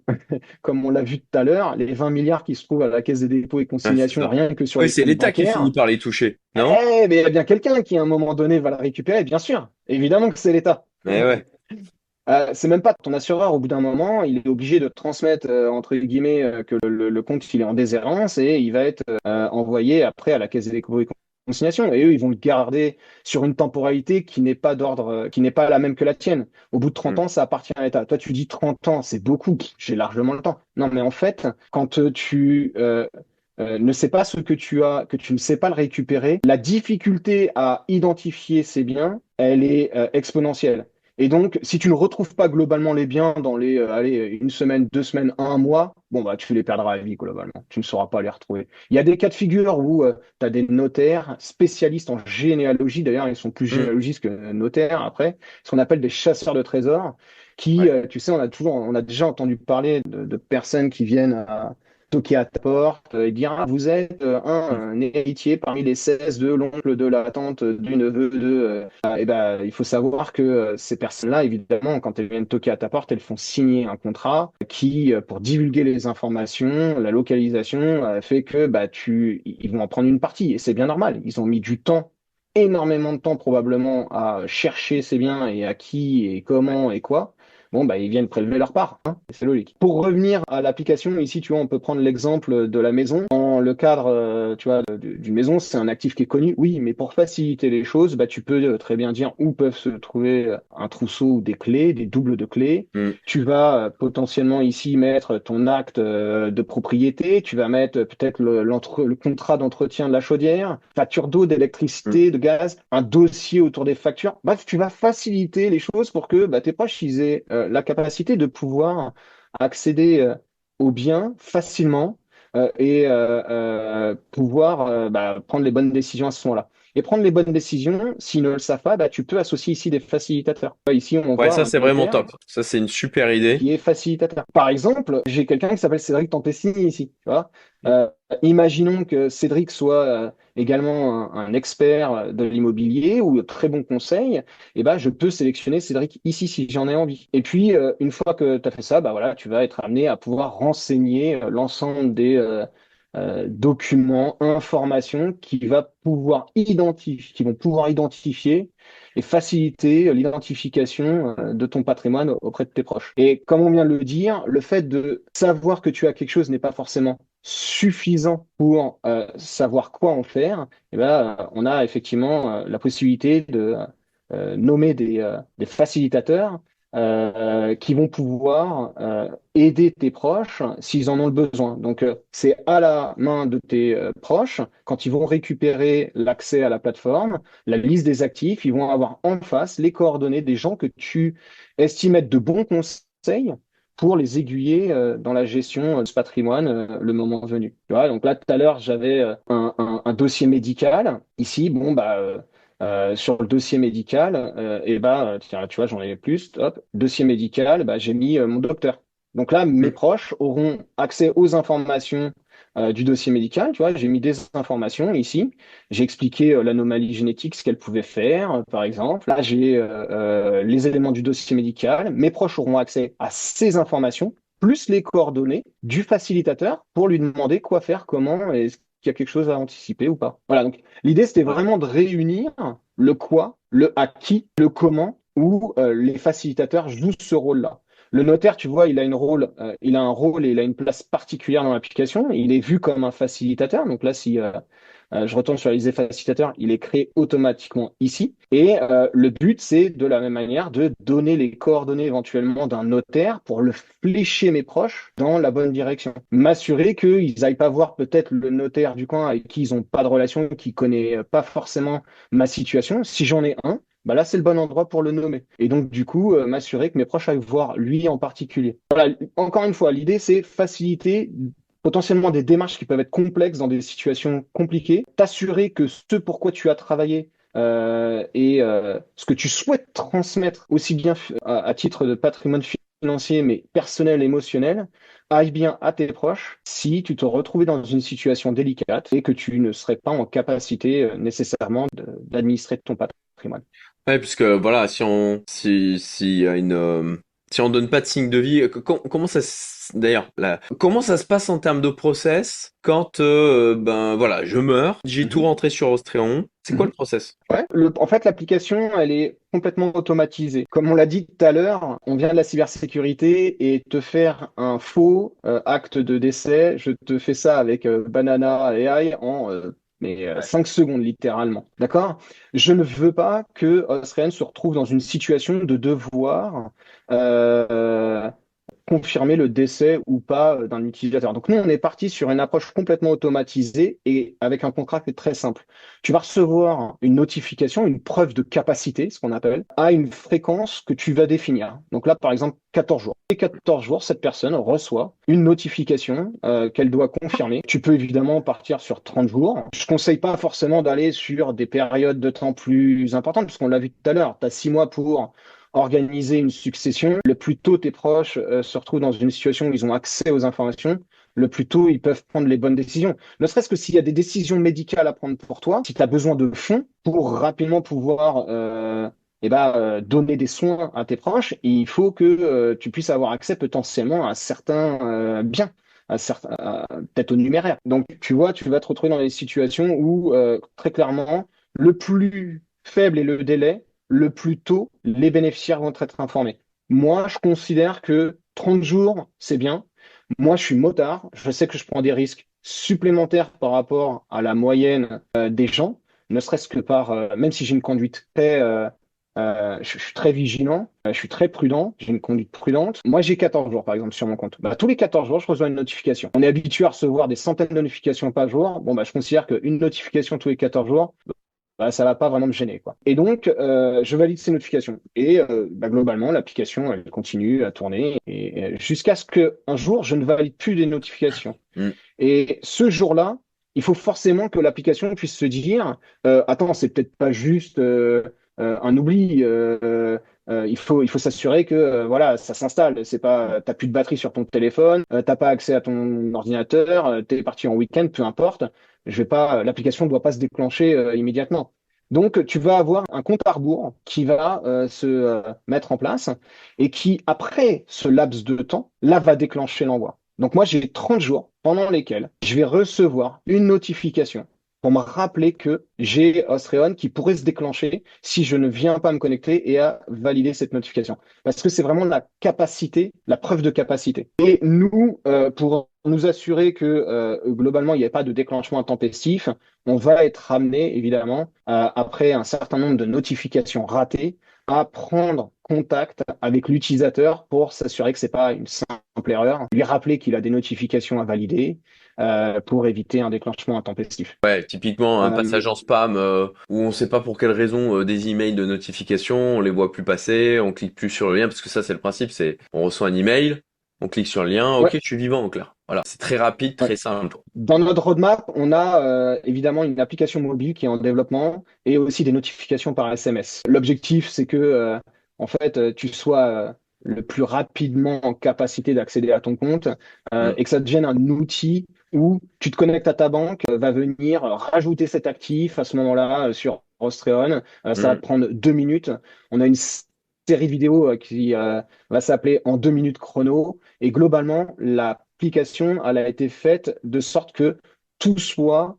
Comme on l'a vu tout à l'heure, les 20 milliards qui se trouvent à la Caisse des dépôts et Ouais, c'est consignations, ça. rien que sur Oui, les c'est comptes l'État qui finit bancaires, par les toucher, non? mais il y a bien quelqu'un qui, à un moment donné, va la récupérer, bien sûr. Évidemment que c'est l'État. Eh ouais. C'est même pas ton assureur, au bout d'un moment, il est obligé de transmettre, entre guillemets, que le compte il est en déshérence et il va être envoyé après à la Caisse des dépôts et consignations. Et eux, ils vont le garder sur une temporalité qui n'est pas d'ordre, qui n'est pas la même que la tienne. Au bout de 30 Mm. ans, ça appartient à l'État. Toi, tu dis 30 ans, c'est beaucoup, j'ai largement le temps. Non, mais en fait, quand tu ne sais pas ce que tu as, que tu ne sais pas le récupérer, la difficulté à identifier ces biens, elle est exponentielle. Et donc, si tu ne retrouves pas globalement les biens dans les, allez, une semaine, 2 semaines, un mois, bon, bah, tu les perdras à vie globalement. Tu ne sauras pas les retrouver. Il y a des cas de figure où tu as des notaires spécialistes en généalogie, d'ailleurs, ils sont plus Mm. généalogistes que notaires après, ce qu'on appelle des chasseurs de trésors, qui, Ouais. tu sais, on a déjà entendu parler de personnes qui viennent toquer à ta porte et dire ah, vous êtes un héritier parmi les 16 de l'oncle, de la tante, du neveu, et ben, il faut savoir que ces personnes-là, évidemment, quand elles viennent toquer à ta porte, elles font signer un contrat qui, pour divulguer les informations, la localisation, fait que bah, ils vont en prendre une partie. Et c'est bien normal. Ils ont mis du temps, énormément de temps probablement, à chercher ces biens et à qui et comment et quoi. Bon, bah, ils viennent prélever leur part, hein, c'est logique. Pour revenir à l'application, ici, tu vois, on peut prendre l'exemple de la maison. Dans le cadre, tu vois, d'une maison, c'est un actif qui est connu, oui, mais pour faciliter les choses, bah, tu peux très bien dire où peuvent se trouver un trousseau ou des clés, des doubles de clés. Mm. Tu vas potentiellement ici mettre ton acte de propriété, tu vas mettre peut-être le contrat d'entretien de la chaudière, facture d'eau, Mm. d'électricité, de gaz, un dossier autour des factures. Bref, tu vas faciliter les choses pour que bah, tes proches ils aient la capacité de pouvoir accéder aux biens facilement et pouvoir bah, prendre les bonnes décisions à ce moment-là. Et prendre les bonnes décisions, s'ils ne le savent pas, bah, tu peux associer ici des facilitateurs. Ici, on Ouais, voit ça un c'est vraiment notaire top. Ça c'est une super idée. qui est facilitateur. Par exemple, j'ai quelqu'un qui s'appelle Cédric Tempestini ici. Tu vois. Mm. Imaginons que Cédric soit également un expert de l'immobilier ou de très bons conseils. Et ben, je peux sélectionner Cédric ici si j'en ai envie. Et puis, une fois que tu as fait ça, bah voilà, tu vas être amené à pouvoir renseigner l'ensemble des documents, informations qui vont pouvoir identifier et faciliter l'identification de ton patrimoine auprès de tes proches. Et comme on vient de le dire, le fait de savoir que tu as quelque chose n'est pas forcément suffisant pour savoir quoi en faire. Et ben, on a effectivement la possibilité de nommer des facilitateurs qui vont pouvoir aider tes proches s'ils en ont le besoin. Donc, c'est à la main de tes proches, quand ils vont récupérer l'accès à la plateforme, la liste des actifs, ils vont avoir en face les coordonnées des gens que tu estimes être de bons conseils pour les aiguiller dans la gestion de ce patrimoine le moment venu. Tu vois, donc là, tout à l'heure, j'avais un dossier médical. Ici, bon, bah, sur le dossier médical, et bah, tiens, tu vois, j'en ai plus. Hop, dossier médical, bah, j'ai mis mon docteur. Donc là, mes Mm. proches auront accès aux informations du dossier médical. Tu vois, j'ai mis des informations ici. J'ai expliqué l'anomalie génétique, ce qu'elle pouvait faire, par exemple. Là, j'ai les éléments du dossier médical. Mes proches auront accès à ces informations, plus les coordonnées du facilitateur pour lui demander quoi faire, comment, et est-ce qu'il y a quelque chose à anticiper ou pas. Voilà, donc l'idée, c'était Ouais. vraiment de réunir le quoi, le à qui, le comment, où les facilitateurs jouent ce rôle-là. Le notaire, tu vois, il a un rôle et il a une place particulière dans l'application. Il est vu comme un facilitateur. Donc là, si je retourne sur les facilitateurs, il est créé automatiquement ici. Et le but, c'est de la même manière de donner les coordonnées éventuellement d'un notaire pour le flécher mes proches dans la bonne direction. M'assurer qu'ils n'aillent pas voir peut-être le notaire du coin avec qui ils n'ont pas de relation, qui connaît pas forcément ma situation. Si j'en ai un, bah là, c'est le bon endroit pour le nommer. Et donc, du coup, m'assurer que mes proches aillent voir lui en particulier. Voilà, encore une fois, l'idée, c'est faciliter potentiellement des démarches qui peuvent être complexes dans des situations compliquées, t'assurer que ce pourquoi tu as travaillé et ce que tu souhaites transmettre aussi bien à titre de patrimoine financier, mais personnel, émotionnel, aille bien à tes proches si tu te retrouvais dans une situation délicate et que tu ne serais pas en capacité nécessairement d'administrer ton patrimoine. Ouais, puisque voilà, si y a si on donne pas de signe de vie, comment d'ailleurs, comment ça se passe en termes de process quand ben voilà, je meurs, j'ai tout Mhm. rentré sur Ostréon, c'est quoi le Mhm. process? Ouais, en fait, l'application, elle est complètement automatisée. Comme on l'a dit tout à l'heure, on vient de la cybersécurité et te faire un faux acte de décès, je te fais ça avec Banana AI en 5 secondes, littéralement. D'accord? Je ne veux pas que Osreen se retrouve dans une situation de devoir euh, confirmer le décès ou pas d'un utilisateur. Donc nous, on est parti sur une approche complètement automatisée et avec un contrat qui est très simple. Tu vas recevoir une notification, une preuve de capacité, ce qu'on appelle, à une fréquence que tu vas définir. Donc là, par exemple, 14 jours. Et 14 jours, cette personne reçoit une notification qu'elle doit confirmer. Tu peux évidemment partir sur 30 jours. Je conseille pas forcément d'aller sur des périodes de temps plus importantes, parce qu'on l'a vu tout à l'heure. Tu as 6 mois pour organiser une succession. Le plus tôt tes proches se retrouvent dans une situation où ils ont accès aux informations, le plus tôt ils peuvent prendre les bonnes décisions. Ne serait-ce que s'il y a des décisions médicales à prendre pour toi, si tu as besoin de fonds pour rapidement pouvoir donner des soins à tes proches, il faut que tu puisses avoir accès potentiellement à certains biens, peut-être au numéraire. Donc, tu vois, tu vas te retrouver dans des situations où, très clairement, le plus faible est le délai, le plus tôt, les bénéficiaires vont être informés. Moi, je considère que 30 jours, c'est bien. Moi, je suis motard. Je sais que je prends des risques supplémentaires par rapport à la moyenne des gens, ne serait-ce que même si j'ai une conduite je suis très vigilant, je suis très prudent, j'ai une conduite prudente. Moi, j'ai 14 jours, par exemple, sur mon compte. Bah, tous les 14 jours, je reçois une notification. On est habitué à recevoir des centaines de notifications par jour. Bon, bah, je considère qu'une notification tous les 14 jours, bah, ça va pas vraiment me gêner, quoi. Et donc, je valide ces notifications. Et globalement, l'application, elle continue à tourner jusqu'à ce qu'un jour, je ne valide plus des notifications. Mm. Et ce jour-là, il faut forcément que l'application puisse se dire, attends, c'est peut-être pas juste un oubli. Il faut s'assurer que voilà, ça s'installe. C'est pas, t'as plus de batterie sur ton téléphone, t'as pas accès à ton ordinateur, t'es parti en week-end, peu importe. Je vais pas, l'application ne doit pas se déclencher immédiatement. Donc, tu vas avoir un compte à rebours qui va se mettre en place et qui, après ce laps de temps, là, va déclencher l'envoi. Donc, moi, j'ai 30 jours pendant lesquels je vais recevoir une notification pour me rappeler que j'ai Ostreon qui pourrait se déclencher si je ne viens pas me connecter et à valider cette notification. Parce que c'est vraiment la capacité, la preuve de capacité. Et nous, pour nous assurer que globalement, il n'y ait pas de déclenchement intempestif, on va être ramené, évidemment, après un certain nombre de notifications ratées, à prendre contact avec l'utilisateur pour s'assurer que c'est pas une simple erreur, lui rappeler qu'il a des notifications à valider pour éviter un déclenchement intempestif. Ouais, typiquement un Euh, passage en spam où on sait pas pour quelle raison des emails de notification, on les voit plus passer, on clique plus sur le lien parce que ça c'est le principe, c'est on reçoit un email, on clique sur le lien, ok, ouais, je suis vivant au clair. Voilà, c'est très rapide, ouais. très simple. Dans notre roadmap, on a évidemment une application mobile qui est en développement et aussi des notifications par SMS. L'objectif, c'est que en fait, tu sois le plus rapidement en capacité d'accéder à ton compte Mm. et que ça devienne un outil où tu te connectes à ta banque, va venir rajouter cet actif à ce moment-là sur Rostreon. Ça va te Mm. prendre 2 minutes. On a une série vidéo qui va s'appeler En 2 minutes chrono. Et globalement, l'application, elle a été faite de sorte que tout soit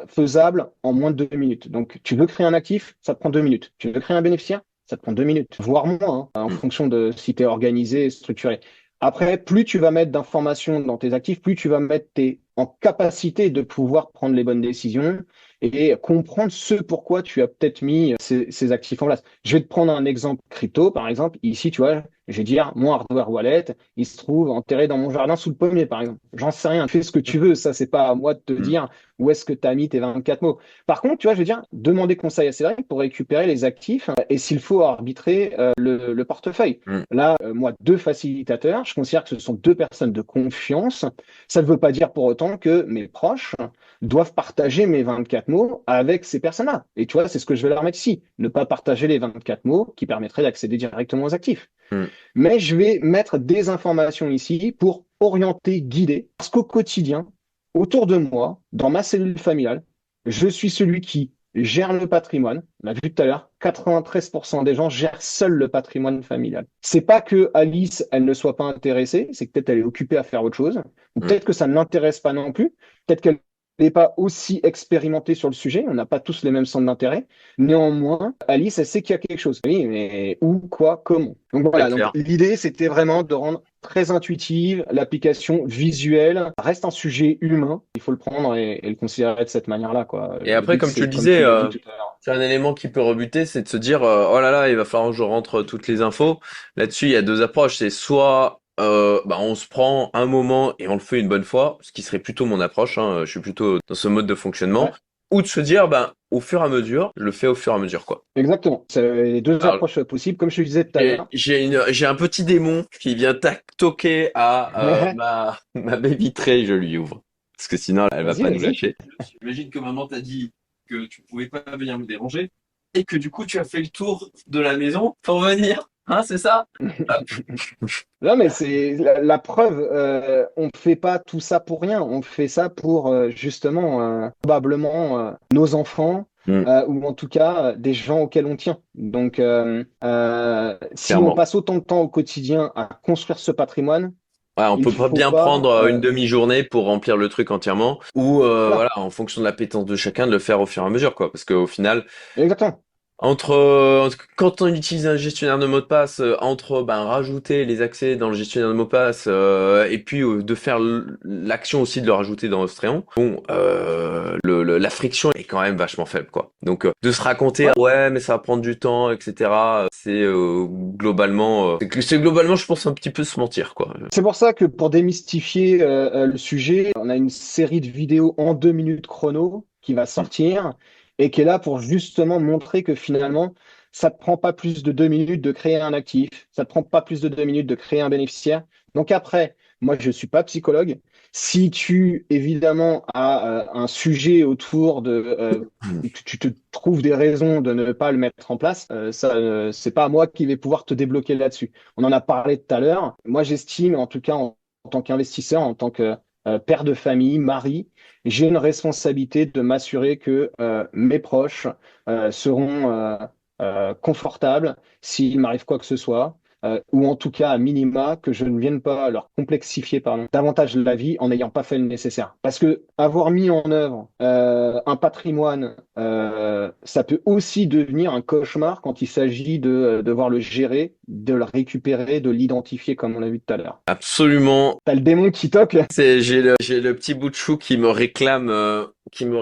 faisable en moins de 2 minutes. Donc, tu veux créer un actif, ça te prend 2 minutes. Tu veux créer un bénéficiaire, ça te prend 2 minutes, voire moins, hein, en Mm. fonction de si tu es organisé et structuré. Après, plus tu vas mettre d'informations dans tes actifs, plus tu vas mettre en capacité de pouvoir prendre les bonnes décisions et comprendre ce pourquoi tu as peut-être mis ces actifs en place. Je vais te prendre un exemple crypto, par exemple. Ici, tu vois, je vais dire, mon hardware wallet, il se trouve enterré dans mon jardin sous le pommier, par exemple. J'en sais rien. Fais ce que tu veux. Ça, c'est pas à moi de te Mm. dire où est-ce que tu as mis tes 24 mots. Par contre, tu vois, je veux dire, demander conseil à Cédric pour récupérer les actifs et s'il faut arbitrer le portefeuille. Mm. Là, moi, deux facilitateurs, je considère que ce sont deux personnes de confiance. Ça ne veut pas dire pour autant que mes proches doivent partager mes 24 mots avec ces personnes-là. Et tu vois, c'est ce que je vais leur mettre ici. Ne pas partager les 24 mots qui permettraient d'accéder directement aux actifs. Mm. Mais je vais mettre des informations ici pour orienter, guider. Parce qu'au quotidien, autour de moi, dans ma cellule familiale, je suis celui qui gère le patrimoine. On l'a vu tout à l'heure, 93% des gens gèrent seuls le patrimoine familial. C'est pas que Alice, elle ne soit pas intéressée, c'est que peut-être elle est occupée à faire autre chose, ou Mm. peut-être que ça ne l'intéresse pas non plus, peut-être qu'elle n'est pas aussi expérimentée sur le sujet, on n'a pas tous les mêmes centres d'intérêt. Néanmoins, Alice, elle sait qu'il y a quelque chose. Oui, mais où, quoi, comment? Donc Très voilà, donc clair. l'idée, c'était vraiment de rendre très intuitive l'application visuelle. Ça reste un sujet humain. Il faut le prendre et le considérer de cette manière-là, quoi. Et Le après, but, comme tu le c'est, comme disais, tu l'as dit tout à l'heure. c'est un élément qui peut rebuter, c'est de se dire, oh là là, il va falloir que je rentre toutes les infos. Là-dessus, il y a deux approches. C'est soit bah, on se prend un moment et on le fait une bonne fois, ce qui serait plutôt mon approche, hein, je suis plutôt dans ce mode de fonctionnement, Ouais, ou de se dire, ben, au fur et à mesure, je le fais au fur et à mesure, quoi. exactement. C'est les deux Alors, approches possibles. Comme je te disais tout à l'heure. j'ai un petit démon qui vient toquer à ma baby tray, je lui ouvre. Parce que sinon, elle va Vas-y, pas nous vas-y. lâcher. J'imagine que maman t'a dit que tu pouvais pas venir me déranger et que du coup tu as fait le tour de la maison pour venir. Hein, c'est ça? Non, mais c'est la preuve. On ne fait pas tout ça pour rien. On fait ça pour justement probablement nos enfants Hmm, ou en tout cas des gens auxquels on tient. Donc, si on clairement. passe autant de temps au quotidien à construire ce patrimoine, Ouais, on il ne peut pas faut bien pas. prendre une demi-journée pour remplir le truc entièrement, ou Voilà, voilà, en fonction de l'appétence de chacun, de le faire au fur et à mesure, quoi. Parce qu'au final, exactement. quand on utilise un gestionnaire de mot de passe, entre ben, rajouter les accès dans le gestionnaire de mot de passe et puis de faire l'action aussi de le rajouter dans Ostréon, bon, la friction est quand même vachement faible, quoi. Donc de se raconter Ouais. ah ouais mais ça va prendre du temps, etc. C'est globalement, c'est globalement je pense un petit peu se mentir, quoi. C'est pour ça que pour démystifier le sujet, on a une série de vidéos en 2 minutes chrono qui va sortir et qui est là pour justement montrer que finalement, ça ne te prend pas plus de 2 minutes de créer un actif, ça ne te prend pas plus de 2 minutes de créer un bénéficiaire. Donc après, moi, je ne suis pas psychologue. Si tu, évidemment, as un sujet autour de... que tu te trouves des raisons de ne pas le mettre en place, ça, c'est pas moi qui vais pouvoir te débloquer là-dessus. On en a parlé tout à l'heure. Moi, j'estime, en tout cas en tant qu'investisseur, en tant que père de famille, mari, j'ai une responsabilité de m'assurer que mes proches seront confortables s'il m'arrive quoi que ce soit. Ou en tout cas à minima que je ne vienne pas leur complexifier davantage la vie en n'ayant pas fait le nécessaire. Parce que avoir mis en œuvre un patrimoine, ça peut aussi devenir un cauchemar quand il s'agit de devoir le gérer, de le récupérer, de l'identifier comme on l'a vu tout à l'heure. Absolument. T'as le démon qui toque. J'ai le petit bout de chou il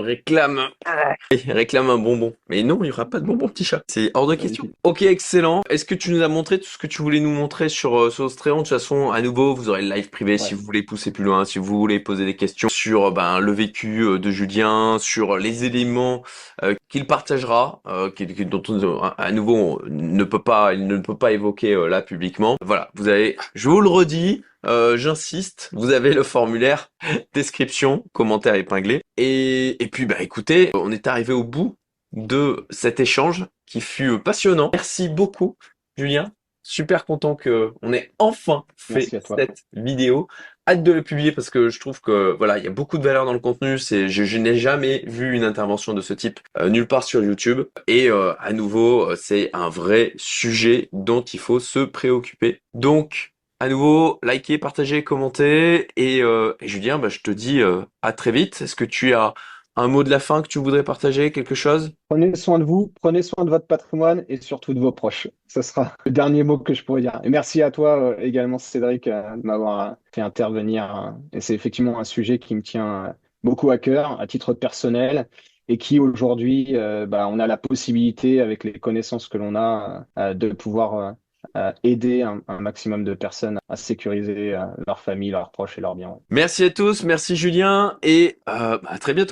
réclame un bonbon. Mais non, il y aura pas de bonbon, petit chat. C'est hors de question. Magnifique. Ok, excellent. Est-ce que tu nous as montré tout ce que tu voulais nous montrer sur Ostréon? De toute façon, à nouveau, vous aurez le live privé si Ouais. vous voulez pousser plus loin, si vous voulez poser des questions sur ben, le vécu de Julien, sur les éléments qu'il partagera, dont à nouveau il ne peut pas évoquer là publiquement. Voilà, je vous le redis, j'insiste, vous avez le formulaire, description, commentaire épinglé. Et puis bah écoutez, on est arrivé au bout de cet échange qui fut passionnant. Merci beaucoup, Julien. Super content que on ait enfin fait Merci à toi. cette vidéo. Hâte de le publier parce que je trouve que voilà, il y a beaucoup de valeur dans le contenu. Je n'ai jamais vu une intervention de ce type nulle part sur YouTube. Et à nouveau, c'est un vrai sujet dont il faut se préoccuper. Donc, à nouveau, likez, partagez, commentez. Et Julien, bah, je te dis à très vite. Est-ce que tu as un mot de la fin que tu voudrais partager, quelque chose? Prenez soin de vous, prenez soin de votre patrimoine et surtout de vos proches. Ce sera le dernier mot que je pourrais dire. Et merci à toi également, Cédric, de m'avoir fait intervenir. Et c'est effectivement un sujet qui me tient beaucoup à cœur, à titre personnel, et qui aujourd'hui, bah, on a la possibilité, avec les connaissances que l'on a, de pouvoir aider un maximum de personnes à sécuriser leur famille, leurs proches et leurs biens. Merci à tous, merci Julien, et bah, à très bientôt.